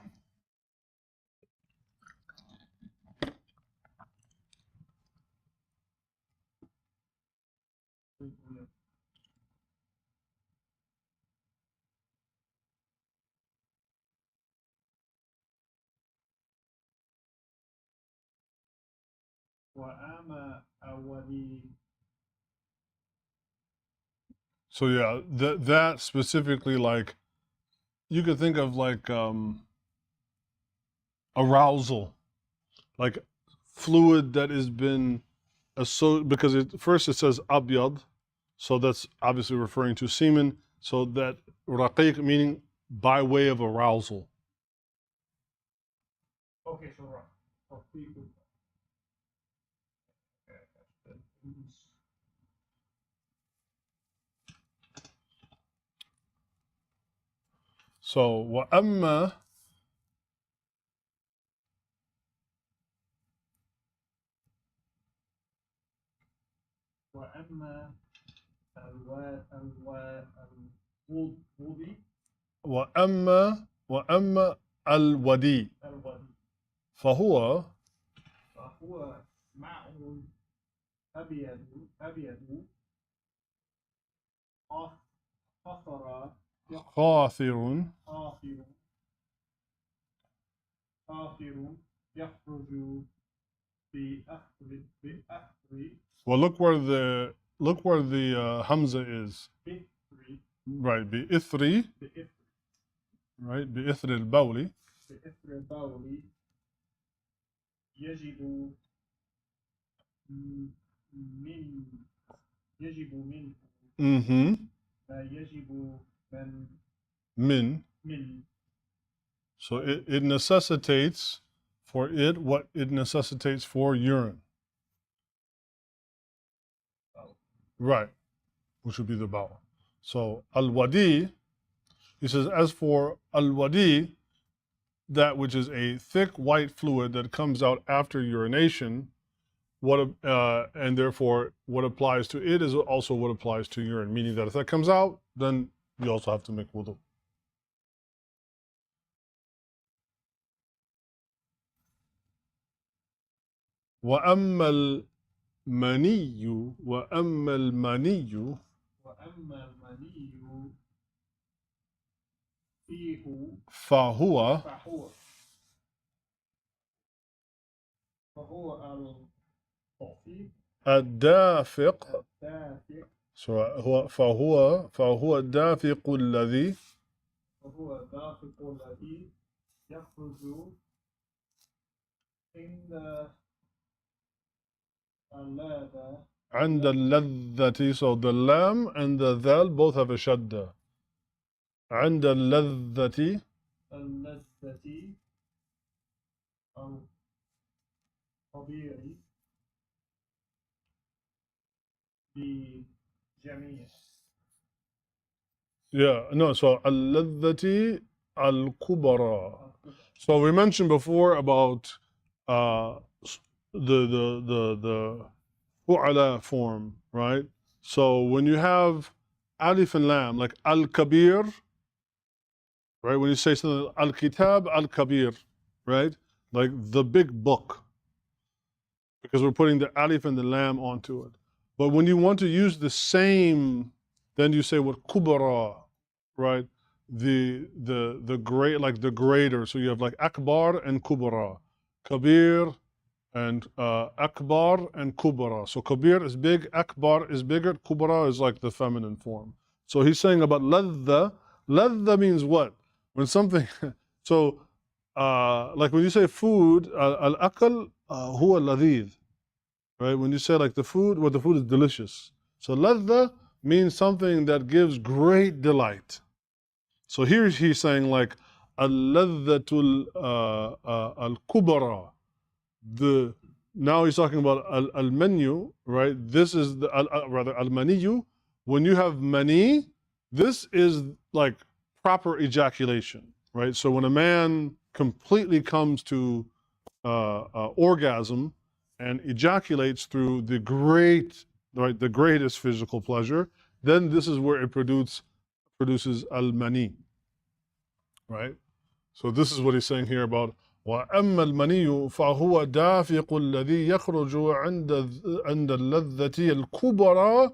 So yeah, that specifically, like you could think of like arousal, like fluid that has been because first it says abyad, so that's obviously referring to semen. So that raqiq meaning by way of arousal. Okay, so right. So وأما وأما الودي فهو ماء أبيض قاثر يخرج بأثر well, look where the hamza is. Right, بإثر right, بإثر البول يجب منه لا يجب من. So it necessitates for it what it necessitates for urine. Right, which would be the bowel. So al-wadi, he says, as for al-wadi, that which is a thick white fluid that comes out after urination, and therefore what applies to it is also what applies to urine, meaning that if that comes out, then you also have to make wudu. وأما المني وأما المني وأما المني فيه فهو فهو الدافق الدافق فهو الدافق الذي يخرج عند اللذة. So the lam and the dhal both have a shadda. عند اللذة الطبيعي بجميع. Yeah, no, so اللذة الكبرى. So we mentioned before about the fu'ala form, right? So when you have alif and lam, like al-kabir, right? When you say something, al-kitab al-kabir, right? Like the big book, because we're putting the alif and the lam onto it. But when you want to use the same, then you say what kubara, right? The great, like the greater. So you have like akbar and kubara, kabir and akbar and kubara. So kabir is big, akbar is bigger, kubara is like the feminine form. So he's saying about ladha. Ladha means what? When something, so like when you say food, al-akal huwa ladhid, right? When you say like the food, well, the food is delicious. So ladha means something that gives great delight. So here he's saying like al-ladhatul al-kubara. Now he's talking about al-manu, right? This is the rather al-maniyu. When you have mani, this is like proper ejaculation, right? So when a man completely comes to orgasm and ejaculates through the greatest physical pleasure, then this is where it produces al-mani, right? So this is what he's saying here about وأما المني فهو دافق الذي يخرج عند اللذة الكبرى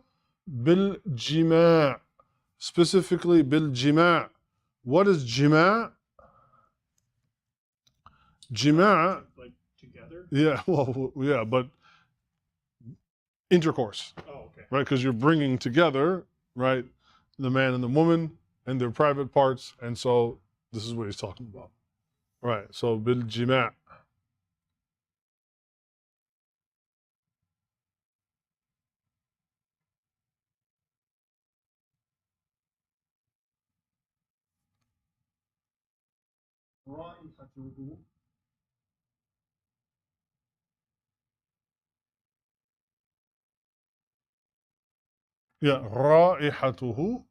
بالجماع. Specifically بالجماع. What is جماع? جماع, like together? yeah, well, yeah, but intercourse. Oh, okay. Right, because you're bringing together, right, the man and the woman and their private parts, and so this is what he's talking about. Right, so بالجماع. رائحته Yeah, رائحته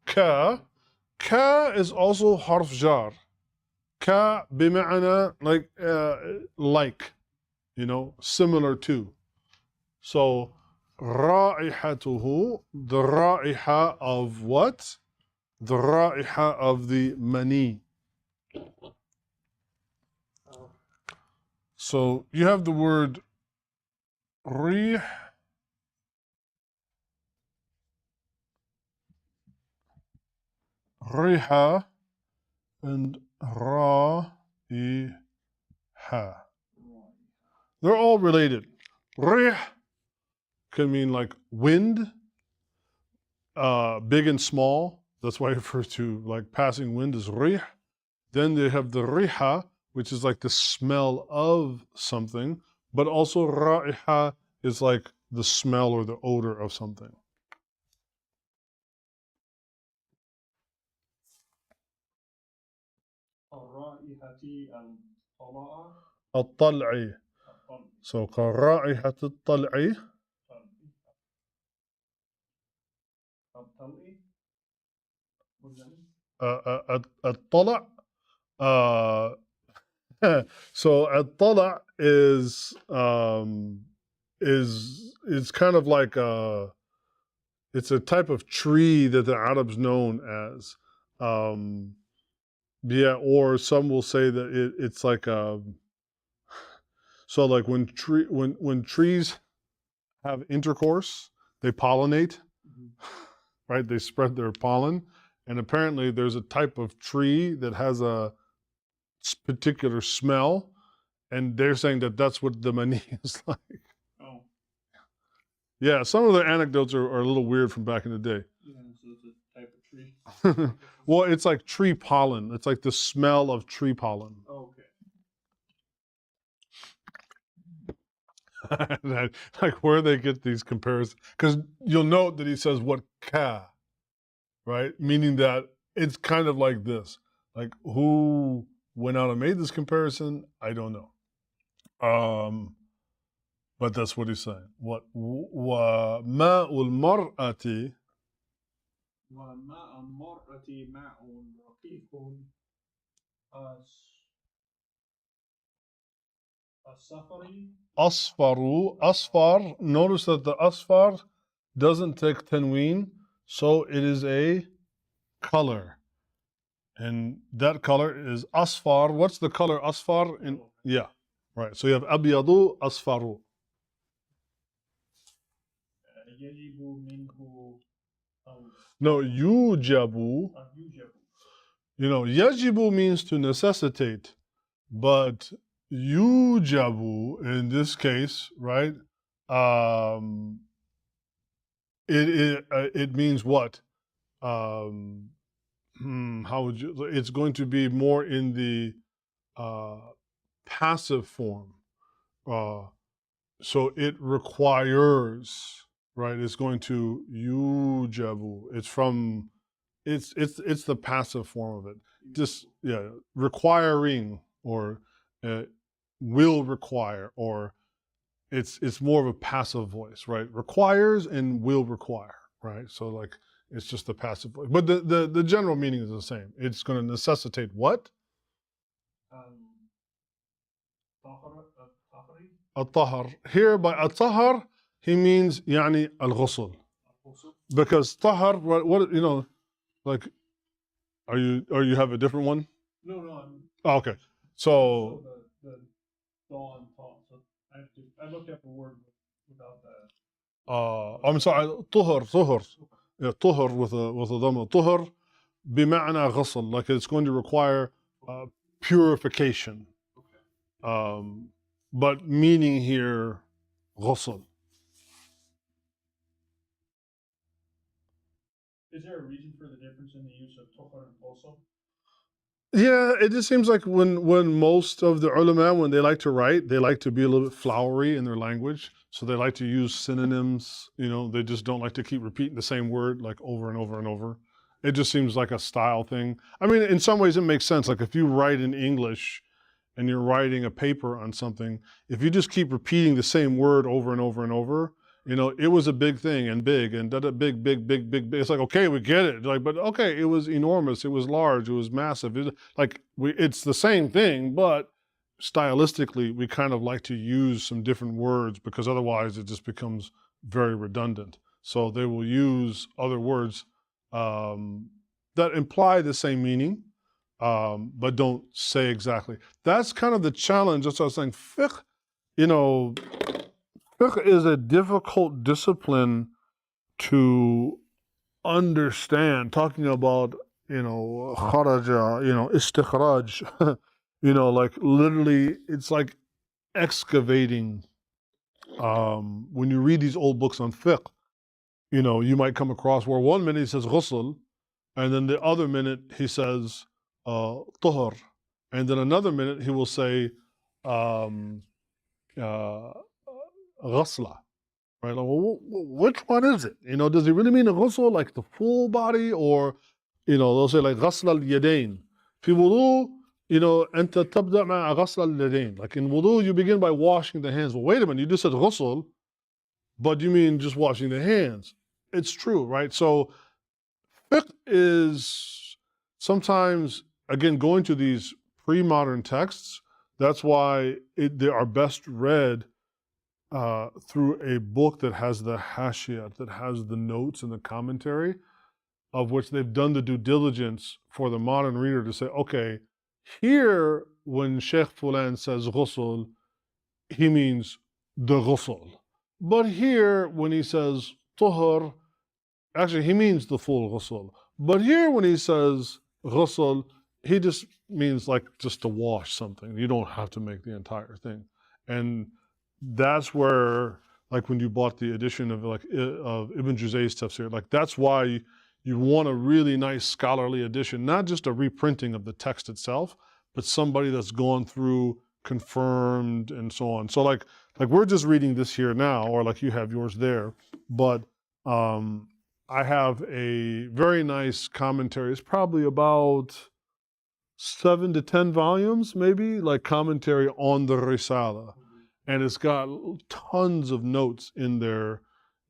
ka is also harf jar. Ka بمعنى like, similar to. So رائحته, the رائحة of what? The رائحة of the mani. So you have the word ريح, ريحة, and رائحة. They're all related. ريح can mean like wind, big and small. That's why it refers to like passing wind is rih. Then they have the riha, which is like the smell of something, but also ra'iha is like the smell or the odor of something. الطلعي. So كرائحة الطلع al-Tal'i. What does that mean? الطلع. So al-Tala is kind of like it's a type of tree that the Arabs known as. Yeah, or some will say that it's like so like when trees have intercourse, they pollinate, right? They spread their pollen, and apparently there's a type of tree that has a particular smell, and they're saying that that's what the mani is like. Oh. Yeah, some of the anecdotes are a little weird from back in the day. Yeah, so it's a type of tree. Well, it's like tree pollen. It's like the smell of tree pollen. Oh, okay. Like where they get these comparisons. Because you'll note that he says what ka, right? Meaning that it's kind of like this. Like who went out and made this comparison? I don't know. But that's what he's saying. What وَمَاءُ الْمَرْأَةِ وَمَاءَ الْمَرْأَةِ مَاءٌ رَقِيقٌ السَّفَرِ. Asfar. Notice that the asfar doesn't take tanween, so it is a color. And that color is asfar. What's the color asfar? Yeah, right. So you have abyadu, asfaru. يجب منه No, yujabu. You know, yajibu means to necessitate, but yujabu in this case, right? It means what? How would you? It's going to be more in the passive form. So it requires, right? It's going to yujabu. It's the passive form of it. Just requiring or will require, or it's more of a passive voice, right? Requires and will require, right? So like it's just the passive voice. But the general meaning is the same. It's going to necessitate what? Al-tahar. Here by al-tahar, he means يعني al-ghusl. Because tahar, what you know, like, are you have a different one? No. Oh, okay. So the dawn thought. So I looked up a word without that. I'm sorry. طهر. Yeah, طهر with a dhamma. طهر بمعنى غسل, like it's going to require purification. But meaning here غسل. Is there a reason for the difference in the use of tuhar and ghusl? Yeah, it just seems like when most of the ulama, when they like to write, they like to be a little bit flowery in their language. So they like to use synonyms, you know, they just don't like to keep repeating the same word like over and over and over. It just seems like a style thing. I mean, in some ways it makes sense. Like if you write in English and you're writing a paper on something, if you just keep repeating the same word over and over and over, you know, it was a big thing and big and big. It's like, okay, we get it. Like, but okay, it was enormous. It was large. It was massive. It's the same thing, but stylistically, we kind of like to use some different words because otherwise it just becomes very redundant. So they will use other words that imply the same meaning, but don't say exactly. That's kind of the challenge. That's what I was saying. Fiqh, you know, fiqh is a difficult discipline to understand. Talking about, you know, kharaja, you know, istikhraj, you know, like literally, it's like excavating. When you read these old books on fiqh, you know, you might come across where one minute he says ghusl, and then the other minute he says tuhur, and then another minute he will say ghasla, right? Like, well, which one is it? You know, does he really mean a ghusl, like the full body, or, you know, they'll say like ghasl al-yadayn. Fi wudu, you know, أنت تبدأ مع غسل اليدين. Like in wudu, you begin by washing the hands. Well, wait a minute, you just said ghusl, but you mean just washing the hands. It's true, right? So Fiqh is sometimes, again, going to these pre-modern texts, that's why they are best read through a book that has the hashiyat, that has the notes and the commentary, of which they've done the due diligence for the modern reader to say, okay, here when Sheikh Fulan says ghusl, he means the ghusl. But here when he says tuhur, actually he means the full ghusl. But here when he says ghusl, he just means like just to wash something. You don't have to make the entire thing. And that's where, like when you bought the edition of Ibn Juzay's tafsir, like that's why you want a really nice scholarly edition, not just a reprinting of the text itself, but somebody that's gone through, confirmed, and so on. So like we're just reading this here now, or like you have yours there, but I have a very nice commentary. It's probably about 7 to 10 volumes, maybe, like commentary on the Risala. And it's got tons of notes in there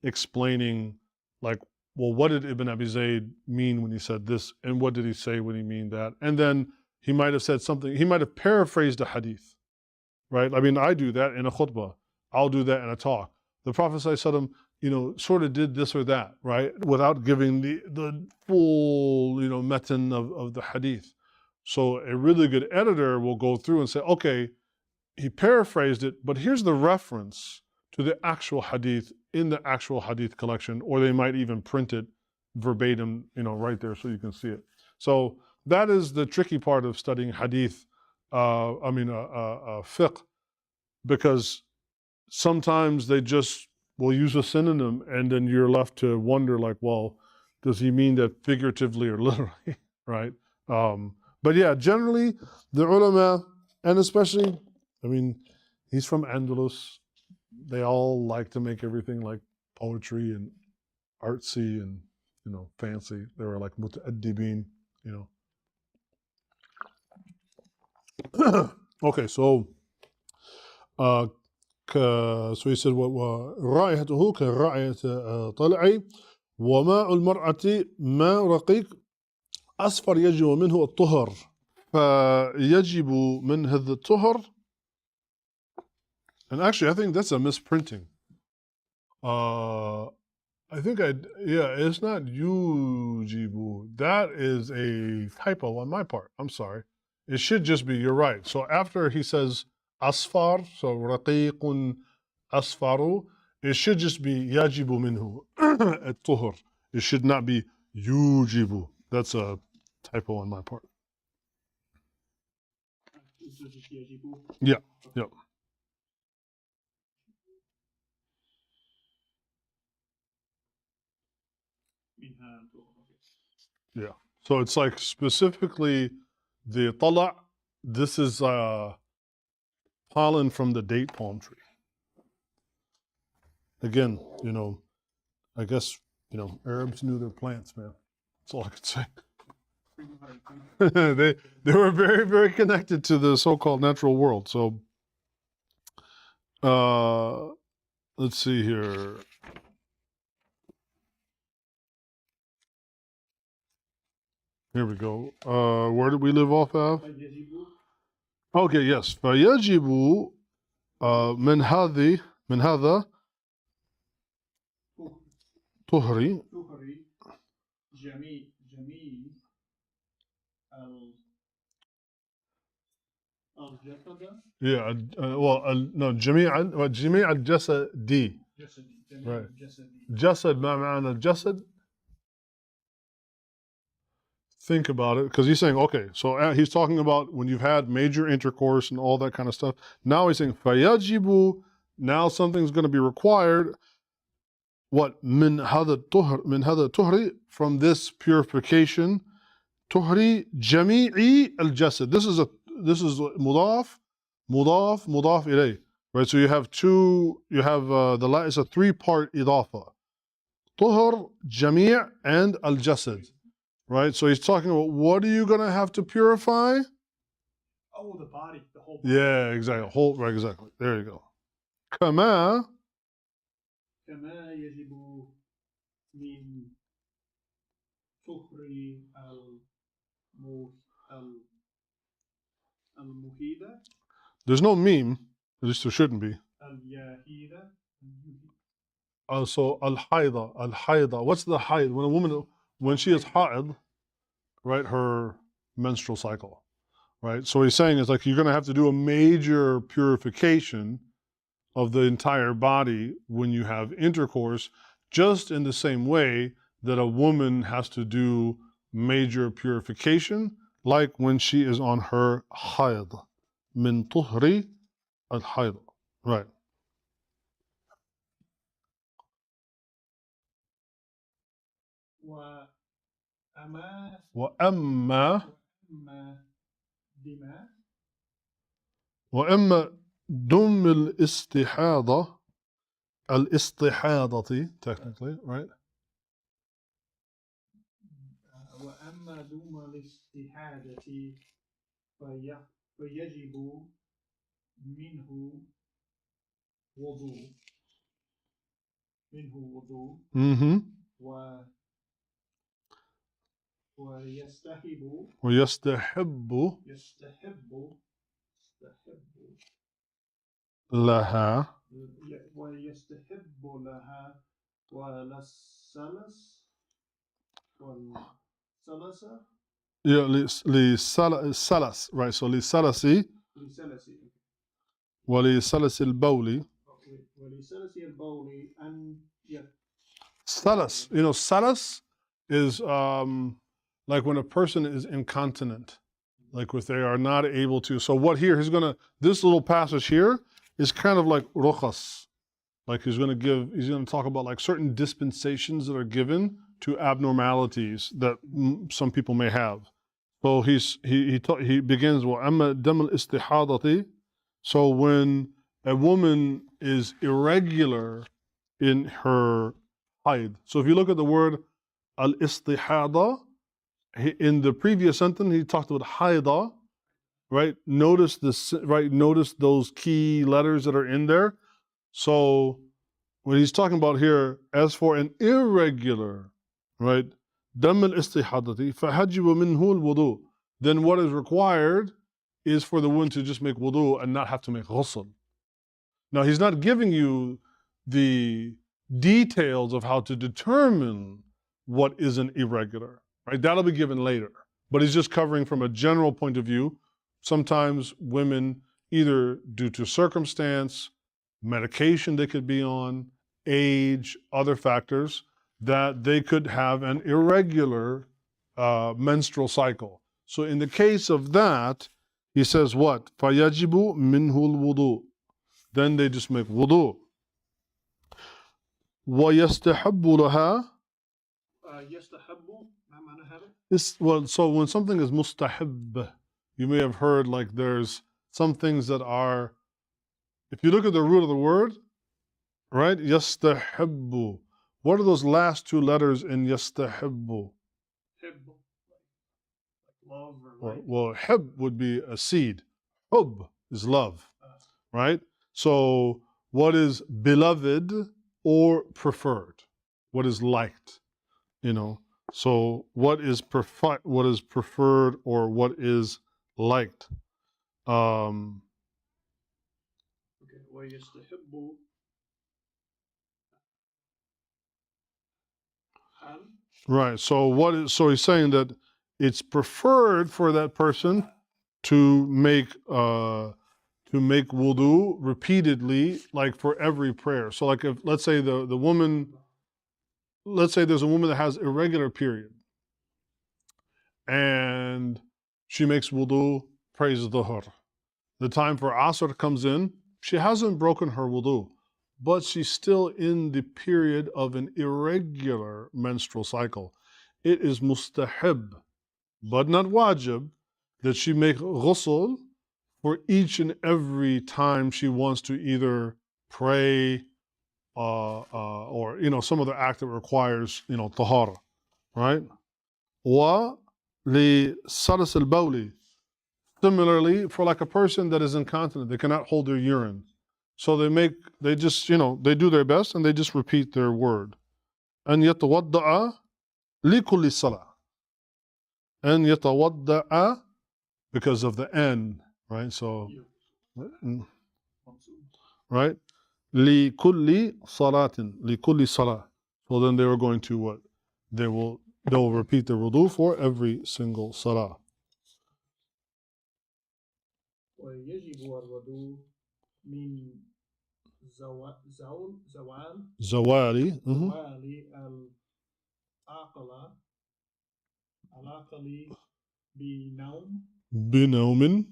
explaining, like, well, what did Ibn Abi Zayd mean when he said this? And what did he say when he mean that? And then he might have said something, he might have paraphrased a hadith, right? I mean, I do that in a khutbah. I'll do that in a talk. The Prophet ﷺ, sort of did this or that, right? Without giving the full, metan of the hadith. So a really good editor will go through and say, okay, he paraphrased it, but here's the reference to the actual hadith in the actual hadith collection, or they might even print it verbatim, right there so you can see it. So that is the tricky part of studying hadith, fiqh, because sometimes they just will use a synonym and then you're left to wonder, like, well, does he mean that figuratively or literally, right? But yeah, generally the ulama, and especially, he's from Andalus. They all like to make everything like poetry and artsy and, fancy. They were like muta'addibin, Okay, so so he said, رائحته كرائحة طلع وماء المرأة ماء رقيق أصفر يجب منه الطهر فيجب من هذا الطهر. And actually, I think that's a misprinting. It's not yujibu. That is a typo on my part. I'm sorry. It should just be, you're right. So after he says asfar, so raqiqun asfaru, it should just be yajibu minhu at-tuhur. It should not be yujibu. That's a typo on my part. Yeah, yeah. Yeah. So it's like specifically the tala', this is pollen from the date palm tree. Again, I guess, Arabs knew their plants, man. That's all I could say. they were very, very connected to the so-called natural world. So let's see here. Here we go. Where did we live off of? Okay, yes. فيجب من هذا طهري yeah no جميع الجسد right جسد ما معنى الجسد. Think about it, because he's saying, okay, so he's talking about when you've had major intercourse and all that kind of stuff. Now he's saying فيجب, now something's going to be required. What? من هذا الطهر, from this purification. طهري جميع الجسد. This is مضاف إليه, right? So you have it's a 3-part إضافة. طهر, جميع, and الجسد, right? So he's talking about, what are you going to have to purify? Oh, the body, the whole body. Yeah, exactly. Right, exactly. There you go. كما يجب من تخري المفيدة There's no meme, at least there shouldn't be. اليهيدة So al-haida. What's the haid? When a woman, when she is haid, right, her menstrual cycle, right? So what he's saying is like you're going to have to do a major purification of the entire body when you have intercourse, just in the same way that a woman has to do major purification, like when she is on her haid. Min tuhri al-haid. Right. وأما دم الاستحاضة technically, right? وأما دم الاستحادة فيجب منه وضوء Mm-hmm. ويستحب لها لسلس, right? So لسلسي ولسلس البول. Salas, salas is like when a person is incontinent, like if they are not able to. So what here, this little passage here is kind of like rukhas. Like he's going to talk about like certain dispensations that are given to abnormalities that some people may have. So he begins with amma dam al-istihadati. So when a woman is irregular in her haid. So if you look at the word al-istihada, in the previous sentence he talked about haida, right? Notice this, right? Notice those key letters that are in there. So what he's talking about here, as for an irregular, right? Dam al-istihadati fahajibu minhu al-wudu. Then what is required is for the woman to just make wudu and not have to make ghusl. Now he's not giving you the details of how to determine what is an irregular, right? That'll be given later. But he's just covering from a general point of view. Sometimes women, either due to circumstance, medication they could be on, age, other factors, that they could have an irregular menstrual cycle. So in the case of that, he says what? فَيَجِبُ مِنْهُ الْوُضُوء. Then they just make wudu. وَيَسْتَحَبُّ لَهَا. Well, so when something is mustahib, you may have heard like there's some things that are, if you look at the root of the word, right? Yastahibbu. What are those last two letters in yastahibbu? Love or like. Well, hib would be a seed. Hub is love, right? So what is beloved or preferred? What is liked? So what is preferred or what is liked? Right. So he's saying that it's preferred for that person to make wudu repeatedly, like for every prayer. So like if let's say there's a woman that has irregular period and she makes wudu, prays dhuhr. The time for asr comes in, she hasn't broken her wudu, but she's still in the period of an irregular menstrual cycle. It is mustahib, but not wajib, that she make ghusl for each and every time she wants to either pray or some other act that requires tahara, right? Wa li salas al-bawli. Similarly, for like a person that is incontinent, they cannot hold their urine. So they do their best and they just repeat their word. And yatawadda'a li kulli salah. أن يتوضأ because of the N, right? So, right? لكل صلاة, لكل صلاة. So then they were going to what? They'll repeat the wudu for every single salah. ويجب الوضوء من زوال زوالي. زوال العقل بنوم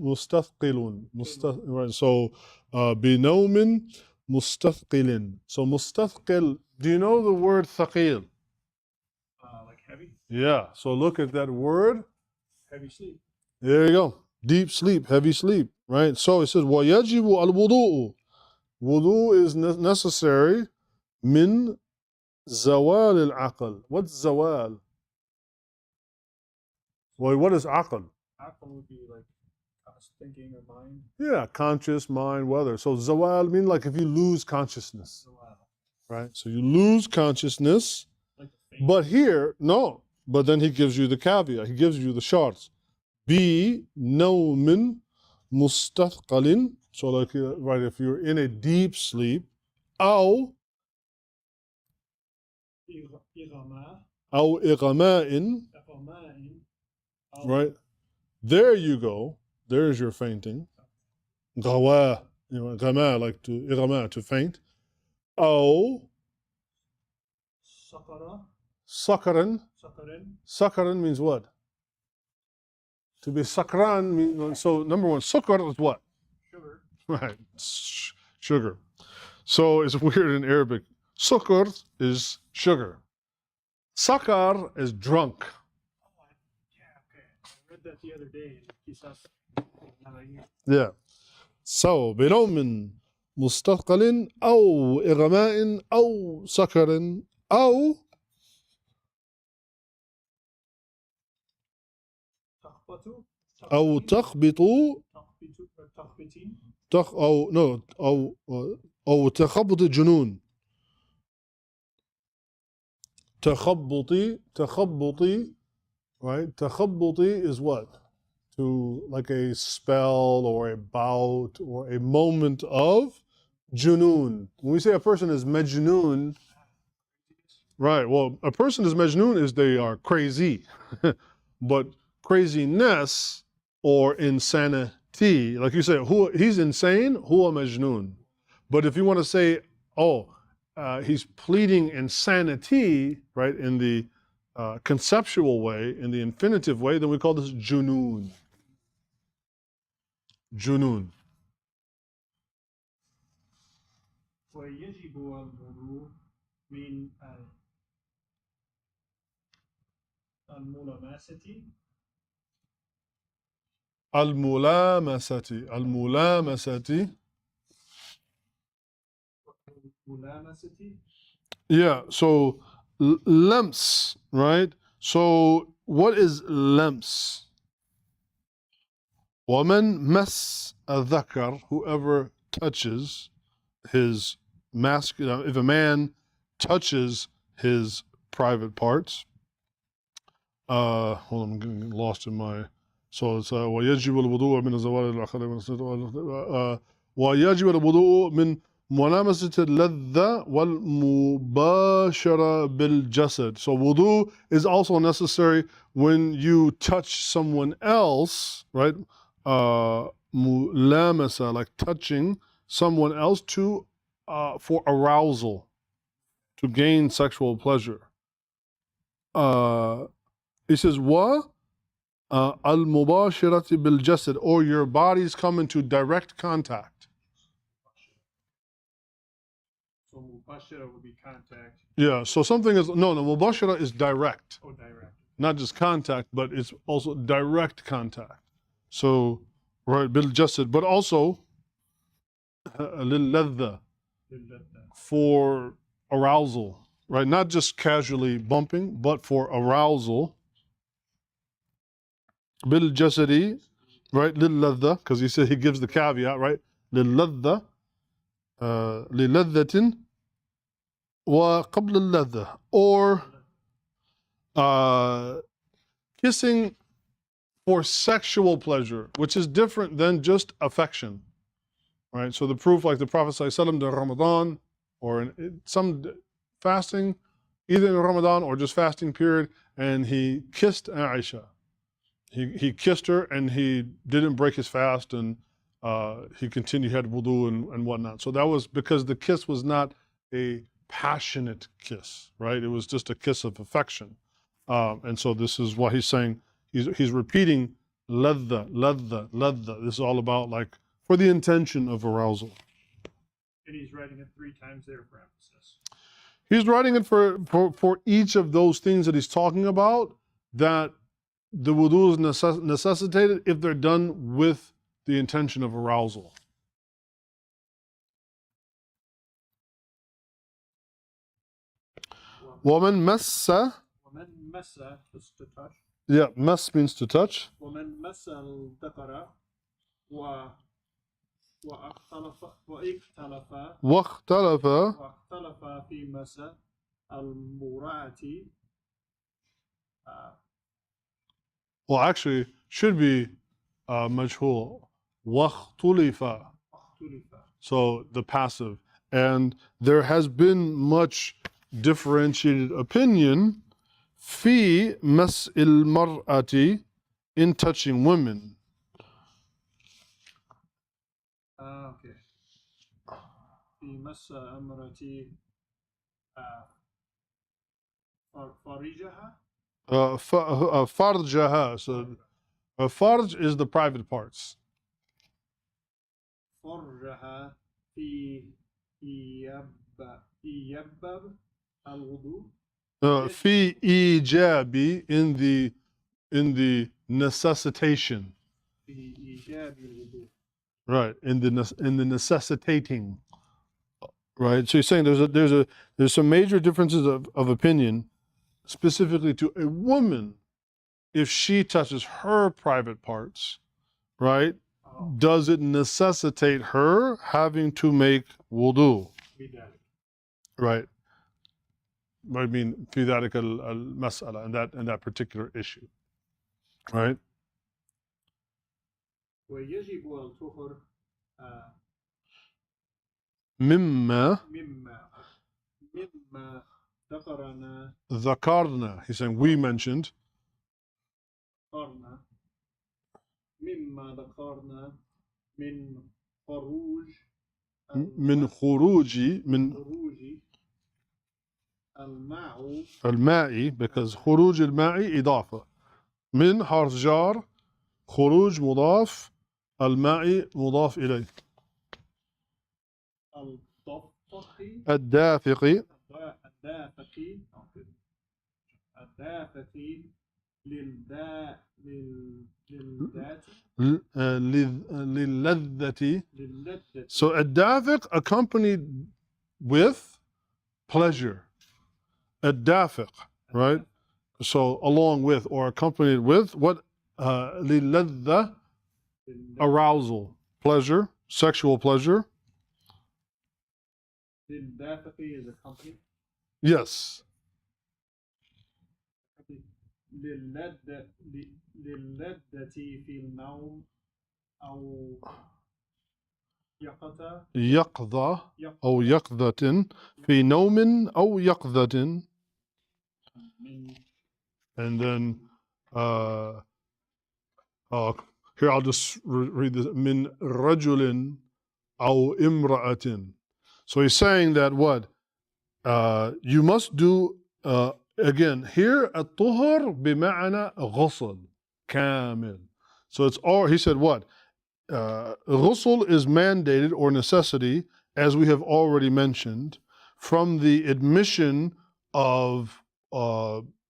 مستثقل. Right. So بنوم مستثقل. So مستثقل. Do you know the word ثقيل? like heavy? Yeah. So look at that word. Heavy sleep. There you go. Deep sleep, heavy sleep. Right. So it says ويجب الوضوء. Wudu is necessary من زوال العقل. What's زوال? Well, what is عقل? Aql would be like thinking or mind. Yeah, conscious, mind, whether. So zawal means like if you lose consciousness. Right? So you lose consciousness. Like but here, no. But then he gives you the caveat. He gives you the sharts. Bi nawmin mustathqalin. So like, right, if you're in a deep sleep. أو إغماء. Right? There you go. There's your fainting. غوا, غما, like to إغماء, to faint. أو سكرا. Sakaran means what? To be sakran means, so number one, sukar is what? Sugar. Right, sugar. So it's weird in Arabic. Sukar is sugar. Sakar is drunk. Yeah, okay. I read that the other day. Yeah. So بنوم مستثقل أو إغماء أو سكر أو تخبط أو تخبط الجنون. تخبطي, right? تخبطي is what? To like a spell or a bout or a moment of junoon. When we say a person is majnoon, right? Well, a person is majnoon is they are crazy, but craziness or insanity, like you say, he's insane, huwa majnoon. But if you want to say, he's pleading insanity, right, in the conceptual way, in the infinitive way, then we call this junoon. Junoon. ويجب الوضوء من الملامسة. Yeah, so lamps, right? So what is lamps? وَمَنْ مَسْ الذَّكَرْ, whoever touches his masculine, if a man touches his private parts, hold on, I'm getting lost in my, so it's وَيَجِبُ الْوُضُوء مِنْ زَوَالِ الْعَقْلِ وَيَجِبُ الْوُضُوء مِنْ مُلَامَسَةِ اللَّذَّةِ وَالْمُبَاشَرَةِ بِالْجَسَدِ. So wudu is also necessary when you touch someone else, right? Mulamasa, like touching someone else to for arousal, to gain sexual pleasure. He says, wa al-mubashirati bil-jasad, or your bodies come into direct contact. So mubashira would be contact. Yeah, so something is, no, mubashira is direct. Oh, direct. Not just contact, but it's also direct contact. So, right, bil-jasad, but also lil-ladha, for arousal, right? Not just casually bumping, but for arousal. Bil-jasadi, right? Lil-ladha, because he said, he gives the caveat, right? Lil-ladha, li-ladhatin, وقبل اللذة, or kissing for sexual pleasure, which is different than just affection, right? So the proof, like the Prophet ﷺ during Ramadan, or in some fasting, either in Ramadan or just fasting period, and he kissed Aisha. He kissed her and he didn't break his fast, and he continued, he had wudu and whatnot. So that was because the kiss was not a passionate kiss, right? It was just a kiss of affection. And so this is what he's saying. He's repeating ladha, ladha, ladha. This is all about like for the intention of arousal. And he's writing it 3 times there for emphasis. He's writing it for each of those things that he's talking about, that the wudu is necessitated if they're done with the intention of arousal. وَمَنْ مَسَّ, ومن مس is to touch. yeah, mas means to touch. ومن مس الذكر واختلف في مس المرأة. Well, actually, should be majhul. واختلف. So the passive. And there has been much differentiated opinion في مس المرأة, in touching women. Okay. في مس امرأة فرجها. فرجها. So farj is the private parts. فرجها في يبب الوضوء. في إيجابي, in the necessitation. في إيجاب الوضوء. Right, in the necessitating. Right, so he's saying there's some major differences of opinion, specifically to a woman, if she touches her private parts, right? Does it necessitate her having to make wudu? Right. I mean, في ذلك المسألة, in that particular issue, right? ويجب الطهر مما ذكرنا. ذكرنا. He's saying we mentioned. مما ذكرنا من خروج الماء, because خروج الماء إضافة. من حرف جار, خروج مضاف, الماء مضاف إليه. الدافق للذة. So الدافق accompanied with pleasure. الدافق, right? So along with or accompanied with what? للذة, arousal, pleasure, sexual pleasure. للذة is accompanied. Yes. للذة في النوم أو يقظة أو يقظة, في نوم أو يقظة. And then here I'll just read this. من رجل أو امرأة. So he's saying that what? You must do, again, here الطهر بمعنى غسل كامل. So it's all, he said what? Ghusl is mandated or necessity, as we have already mentioned, from the admission of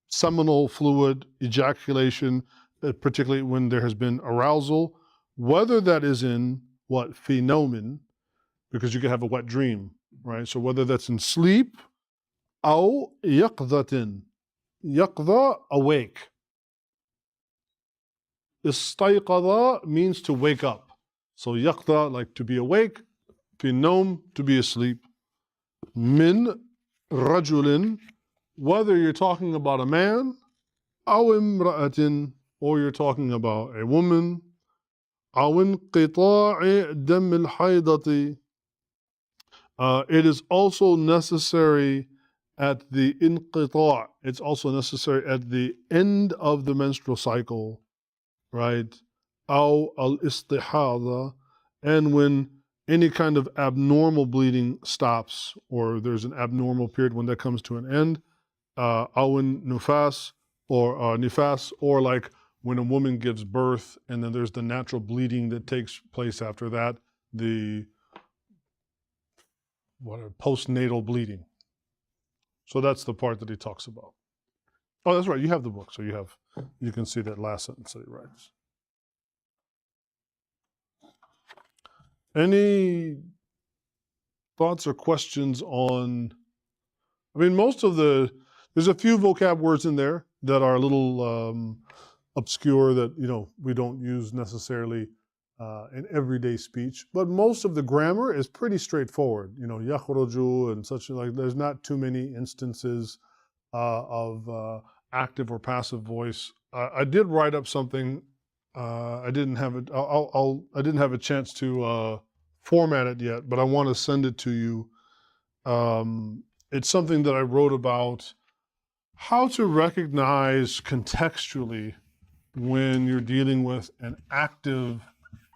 seminal fluid, ejaculation, particularly when there has been arousal, whether that is in what? Fi nawmin, because you can have a wet dream, right? So whether that's in sleep, أو يقظة. يقظة, awake. استيقظ means to wake up. So يقظة, like to be awake. في النوم, to be asleep. من رجل, whether you're talking about a man, أو امرأة, or you're talking about a woman, أو انقطاع دم الحيضة. It is also necessary at the inqita', it's also necessary at the end of the menstrual cycle, right? أو al-istihada, and when any kind of abnormal bleeding stops, or there's an abnormal period when that comes to an end, أو nufas, or nifas, or like when a woman gives birth and then there's the natural bleeding that takes place after that, the postnatal bleeding. So that's the part that he talks about. Oh, that's right. You have the book, so you can see that last sentence that he writes. Any thoughts or questions on? I mean, there's a few vocab words in there that are a little obscure that we don't use necessarily in everyday speech, but most of the grammar is pretty straightforward. Yakhruju and such, like there's not too many instances of active or passive voice. I did write up something. I didn't have it. I didn't have a chance to format it yet, but I want to send it to you. It's something that I wrote about how to recognize contextually when you're dealing with an active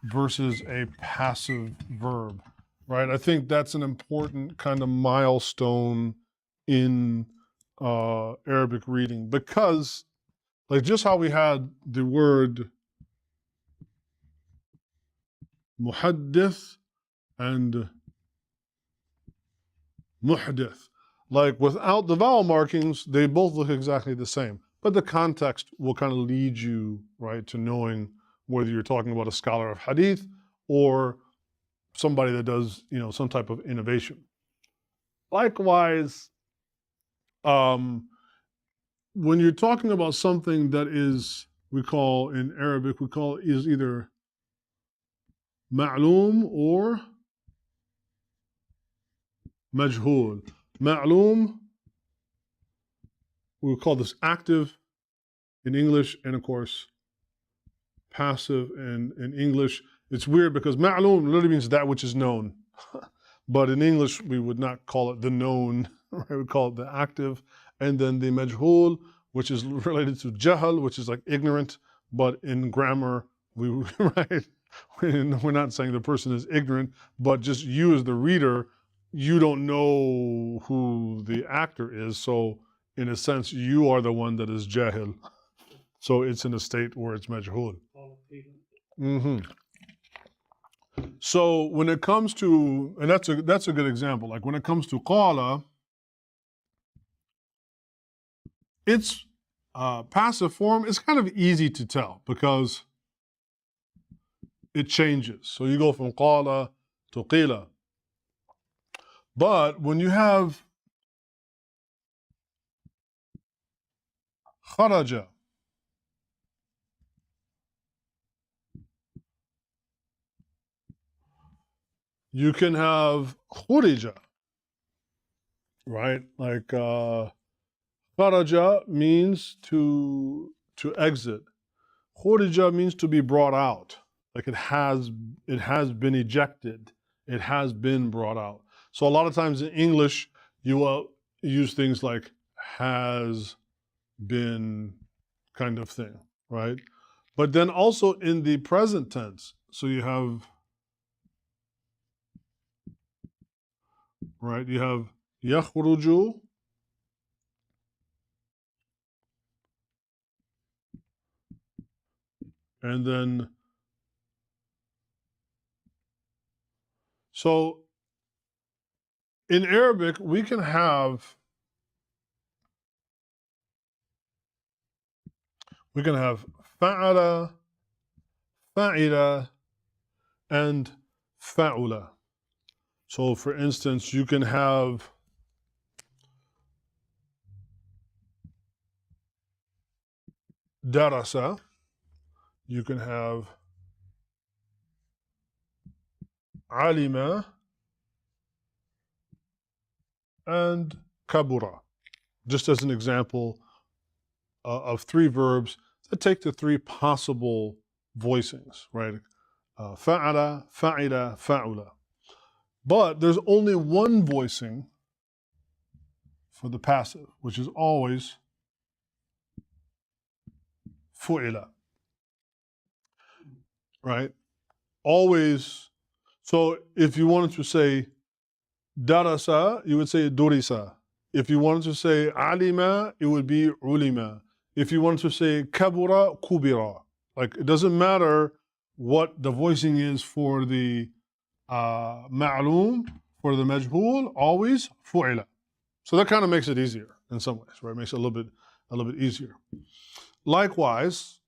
versus a passive verb, right? I think that's an important kind of milestone in Arabic reading, because like just how we had the word muhaddith and muhdith, like without the vowel markings, they both look exactly the same, but the context will kind of lead you, right, to knowing whether you're talking about a scholar of hadith or somebody that does, some type of innovation. Likewise, when you're talking about something that is, in Arabic, is either ma'loom or majhul. Ma'loom, we call this active in English, and of course, passive in English. It's weird because ma'loom literally means that which is known. But in English, we would not call it the known, right? We call it the active. And then the majhul, which is related to jahal, which is like ignorant. But in grammar, right? We're not saying the person is ignorant, but just you as the reader, you don't know who the actor is. So in a sense, you are the one that is jahil. So it's in a state where it's majhul. Mm-hmm. So when it comes to, and that's a good example, like when it comes to qala, its passive form is kind of easy to tell because it changes. So you go from qala to qila. But when you have kharaja, you can have khurija, right? Like kharaja means to exit. Khurija means to be brought out. Like it has been ejected. It has been brought out. So a lot of times in English, you will use things like has been kind of thing, right? But then also in the present tense, so you have, right? You have yakhruju, and then, so in Arabic, we can have fa'ala, fa'ila, and fa'ula. So for instance, you can have darasa, you can have alima, and kabura. Just as an example of three verbs that take the three possible voicings, right? Fa'ala, fa'ila, fa'ula. But there's only one voicing for the passive, which is always fu'ila, right? Always. So if you wanted to say darasa, you would say durisa. If you wanted to say alima, it would be ulima. If you wanted to say kabura, kubira. Like, it doesn't matter what the voicing is for the ma'loom, for the majhul, always fu'ila. So that kind of makes it easier in some ways, right? It makes it a little bit easier. Likewise,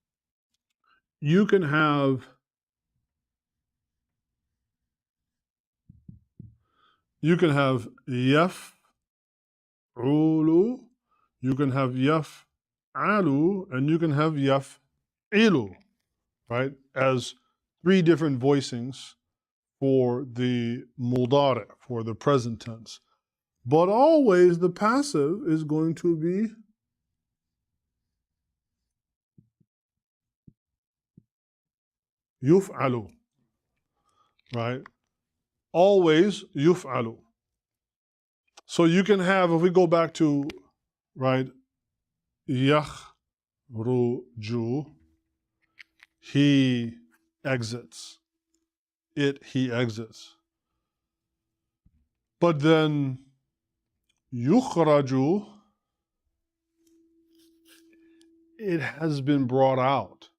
you can have yaf'ulu, you can have yaf'alu, and you can have yaf'ilu, right? As three different voicings for the mudari, for the present tense. But always the passive is going to be yuf'alu, right? Always yuf'alu. So you can have, if we go back to, right, yakhruju, he exits. He exits. But then yukhraju, it has been brought out,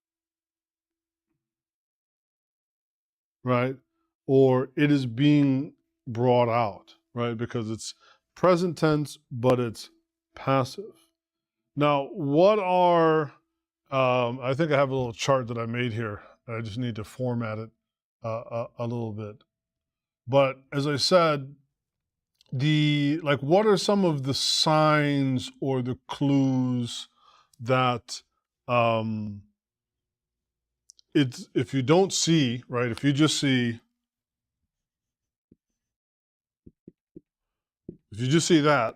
right? Or it is being brought out, right? Because it's present tense, but it's passive. Now, what are, I think I have a little chart that I made here. I just need to format it a little bit. But as I said, what are some of the signs or the clues that if you don't see, right, if you just see that,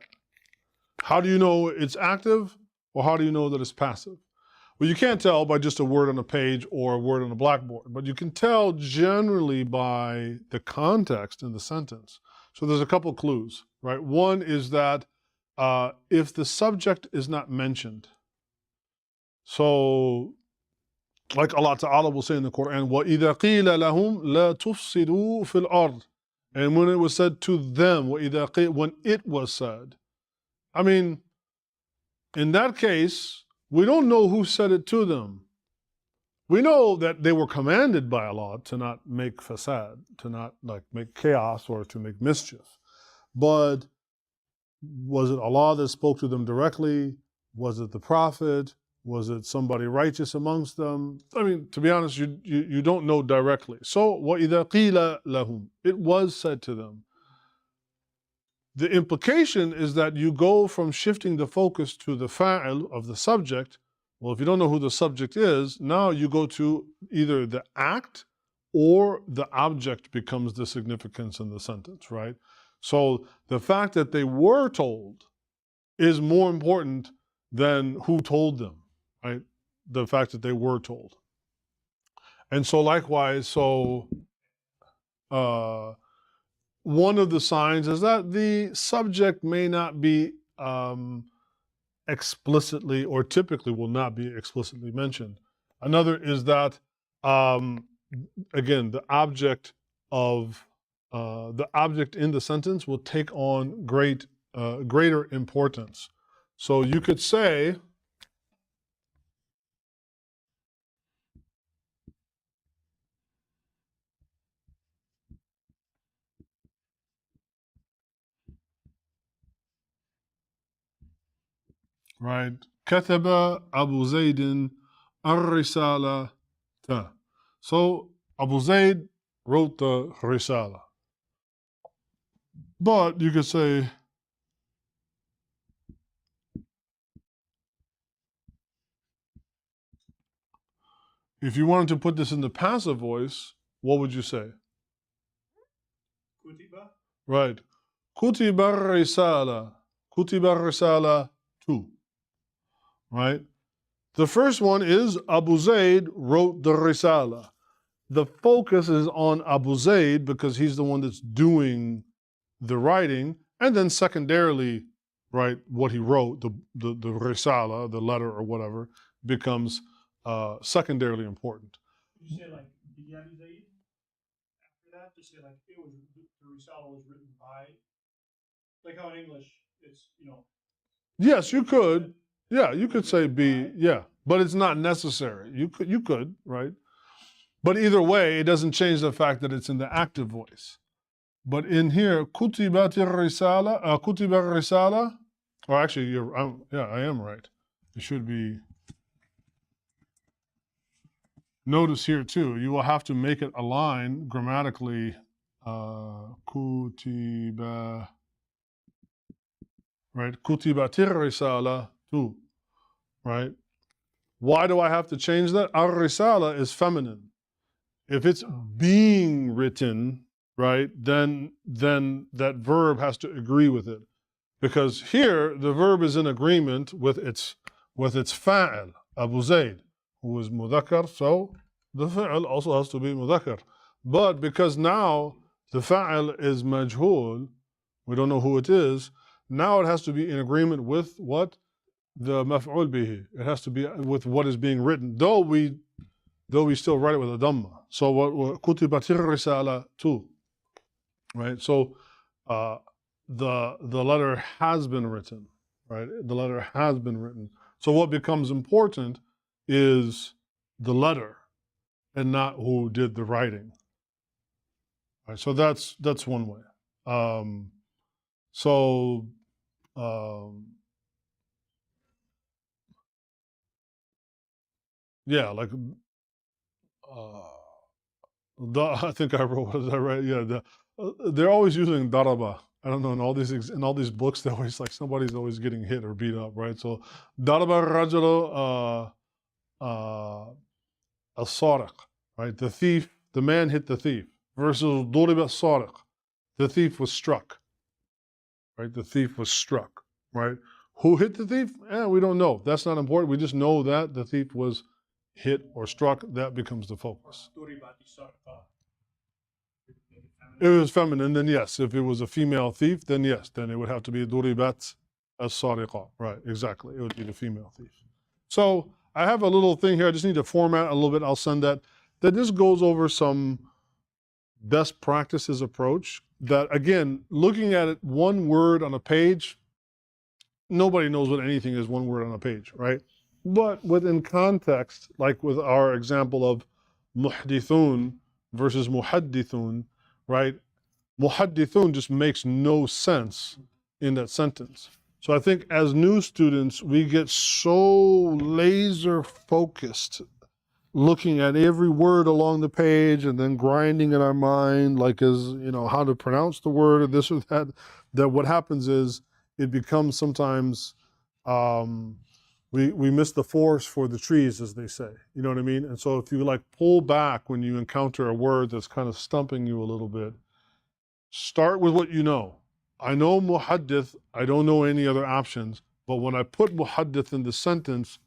how do you know it's active or how do you know that it's passive? Well, you can't tell by just a word on a page or a word on a blackboard, but you can tell generally by the context in the sentence. So there's a couple clues, right? One is that if the subject is not mentioned, so like Allah Ta'ala will say in the Quran, وَإِذَا قِيلَ لَهُمْ لَا تُفْسِدُوا فِي الْأَرْضِ. And when it was said to them, when it was said, I mean, in that case, we don't know who said it to them. We know that they were commanded by Allah to not make fasad, to not make chaos or to make mischief. But was it Allah that spoke to them directly? Was it the Prophet? Was it somebody righteous amongst them? I mean, to be honest, you don't know directly. So, وَإِذَا قِيلَ لَهُمْ, it was said to them. The implication is that you go from shifting the focus to the fa'il of the subject. Well, if you don't know who the subject is, now you go to either the act or the object becomes the significance in the sentence, right? So the fact that they were told is more important than who told them, right? The fact that they were told. And so likewise, one of the signs is that the subject may not be explicitly or typically will not be explicitly mentioned. Another is that, again, the object in the sentence will take on greater importance. So you could say, right, كتب أبو زيد الرسالة. So Abu Zayd wrote the risala. But you could say, if you wanted to put this in the passive voice, what would you say? Kutiba. Right. Kutiba risala. Kutiba risala tu. Right? The first one is Abu Zayd wrote the risala. The focus is on Abu Zayd because he's the one that's doing the writing, and then secondarily, right, what he wrote, the risala, the letter or whatever, becomes secondarily important. You say like the Abi Zayd after that? Just say like it was the Risala was written by, like how in English it's Yes, you could. Yeah, you could say be, yeah, but it's not necessary. You could, right? But either way, it doesn't change the fact that it's in the active voice. But in here, kutibat risala, or actually, I am right. It should be. Notice here too, you will have to make it align grammatically. Kutiba, right? Kutibatir risala tu, right? Why do I have to change that? Ar-risala is feminine. If it's being written, right, then that verb has to agree with it. Because here the verb is in agreement with its fa'il, Abu Zayd, who is mudhakkar, so the fa'il also has to be mudhakkar. But because now the fa'il is majhul, we don't know who it is, now it has to be in agreement with what? The maf'ul bihi. It has to be with what is being written, though we still write it with a dhamma. So what kutibatir risala too, right? So the letter has been written, right? The letter has been written. So what becomes important is the letter and not who did the writing. Right, so that's one way. Yeah, like I think I wrote, what did I write? Yeah, they're always using daraba. I don't know, in all these books, they're always like somebody's always getting hit or beat up, right? So daraba rajulu al-sariq, right? The thief, the man hit the thief, versus duriba sariq, the thief was struck, right? The thief was struck, right? Who hit the thief? We don't know. That's not important. We just know that the thief was hit or struck. That becomes the focus. If it was feminine, then yes. If it was a female thief, then yes. Then it would have to be duribat as-sariqa. Right, exactly. It would be the female thief. So I have a little thing here. I just need to format a little bit. I'll send that. That just goes over some best practices approach. That again, looking at it one word on a page, nobody knows what anything is one word on a page, right? But within context, like with our example of muhdithun versus muhaddithun, right? Muhaddithun just makes no sense in that sentence. So I think as new students, we get so laser focused looking at every word along the page and then grinding in our mind, like as, how to pronounce the word or this or that, that what happens is it becomes sometimes, we miss the forest for the trees, as they say. You know what I mean? And so if you like pull back when you encounter a word that's kind of stumping you a little bit, start with what you know. I know muhaddith, I don't know any other options, but when I put muhaddith in the sentence,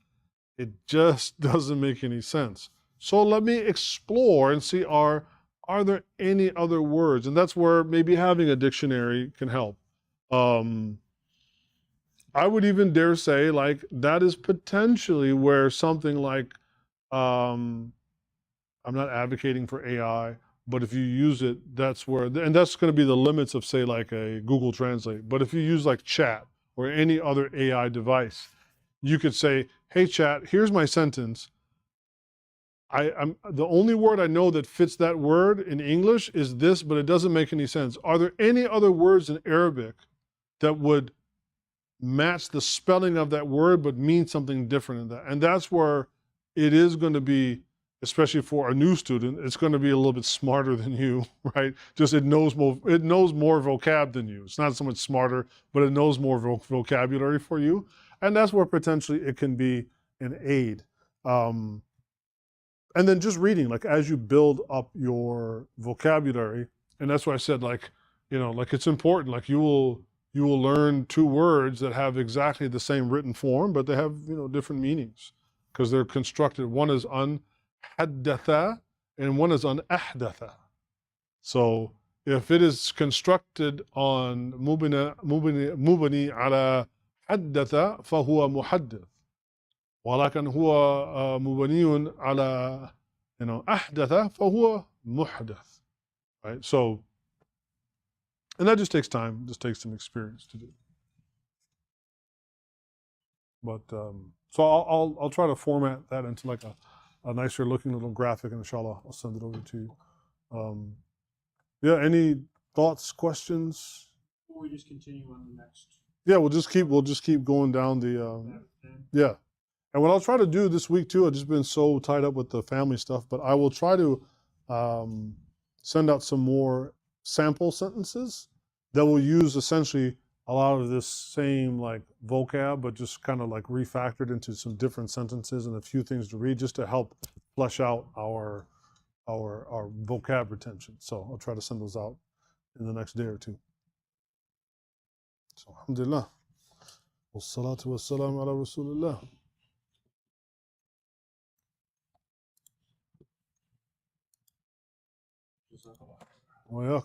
it just doesn't make any sense. So let me explore and see, are there any other words? And that's where maybe having a dictionary can help. I would even dare say, like, that is potentially where something like, I'm not advocating for AI, but if you use it, that's where, and that's going to be the limits of, say, like a Google Translate. But if you use like chat or any other AI device, you could say, hey, chat, here's my sentence. I'm the only word I know that fits that word in English is this, but it doesn't make any sense. Are there any other words in Arabic that would match the spelling of that word but mean something different in that? And that's where it is going to be, especially for a new student, it's going to be a little bit smarter than you, right? Just it knows more vocab than you. It's not so much smarter, but it knows more vocabulary for you. And that's where potentially it can be an aid. And then just reading, like as you build up your vocabulary, and that's why I said, like, like it's important, like you you will learn two words that have exactly the same written form, but they have, different meanings because they're constructed. One is un-haddatha and one is un-ahdatha. So if it is constructed on mubni ala haddatha, fahuwa muhaddith. ولكن هو مبني على أحدث فهو محدث. Right? So, and that just takes time, just takes some experience to do. But so I'll try to format that into like a nicer looking little graphic, and inshallah I'll send it over to you. Yeah, any thoughts, questions? Or we just continue on the next. Yeah, we'll just keep going down the yeah. And what I'll try to do this week too, I've just been so tied up with the family stuff, but I will try to send out some more sample sentences that will use essentially a lot of this same like vocab, but just kind of like refactored into some different sentences and a few things to read just to help flesh out our vocab retention. So I'll try to send those out in the next day or two. So alhamdulillah. Wassalatu wassalamu ala rasulillah. وياك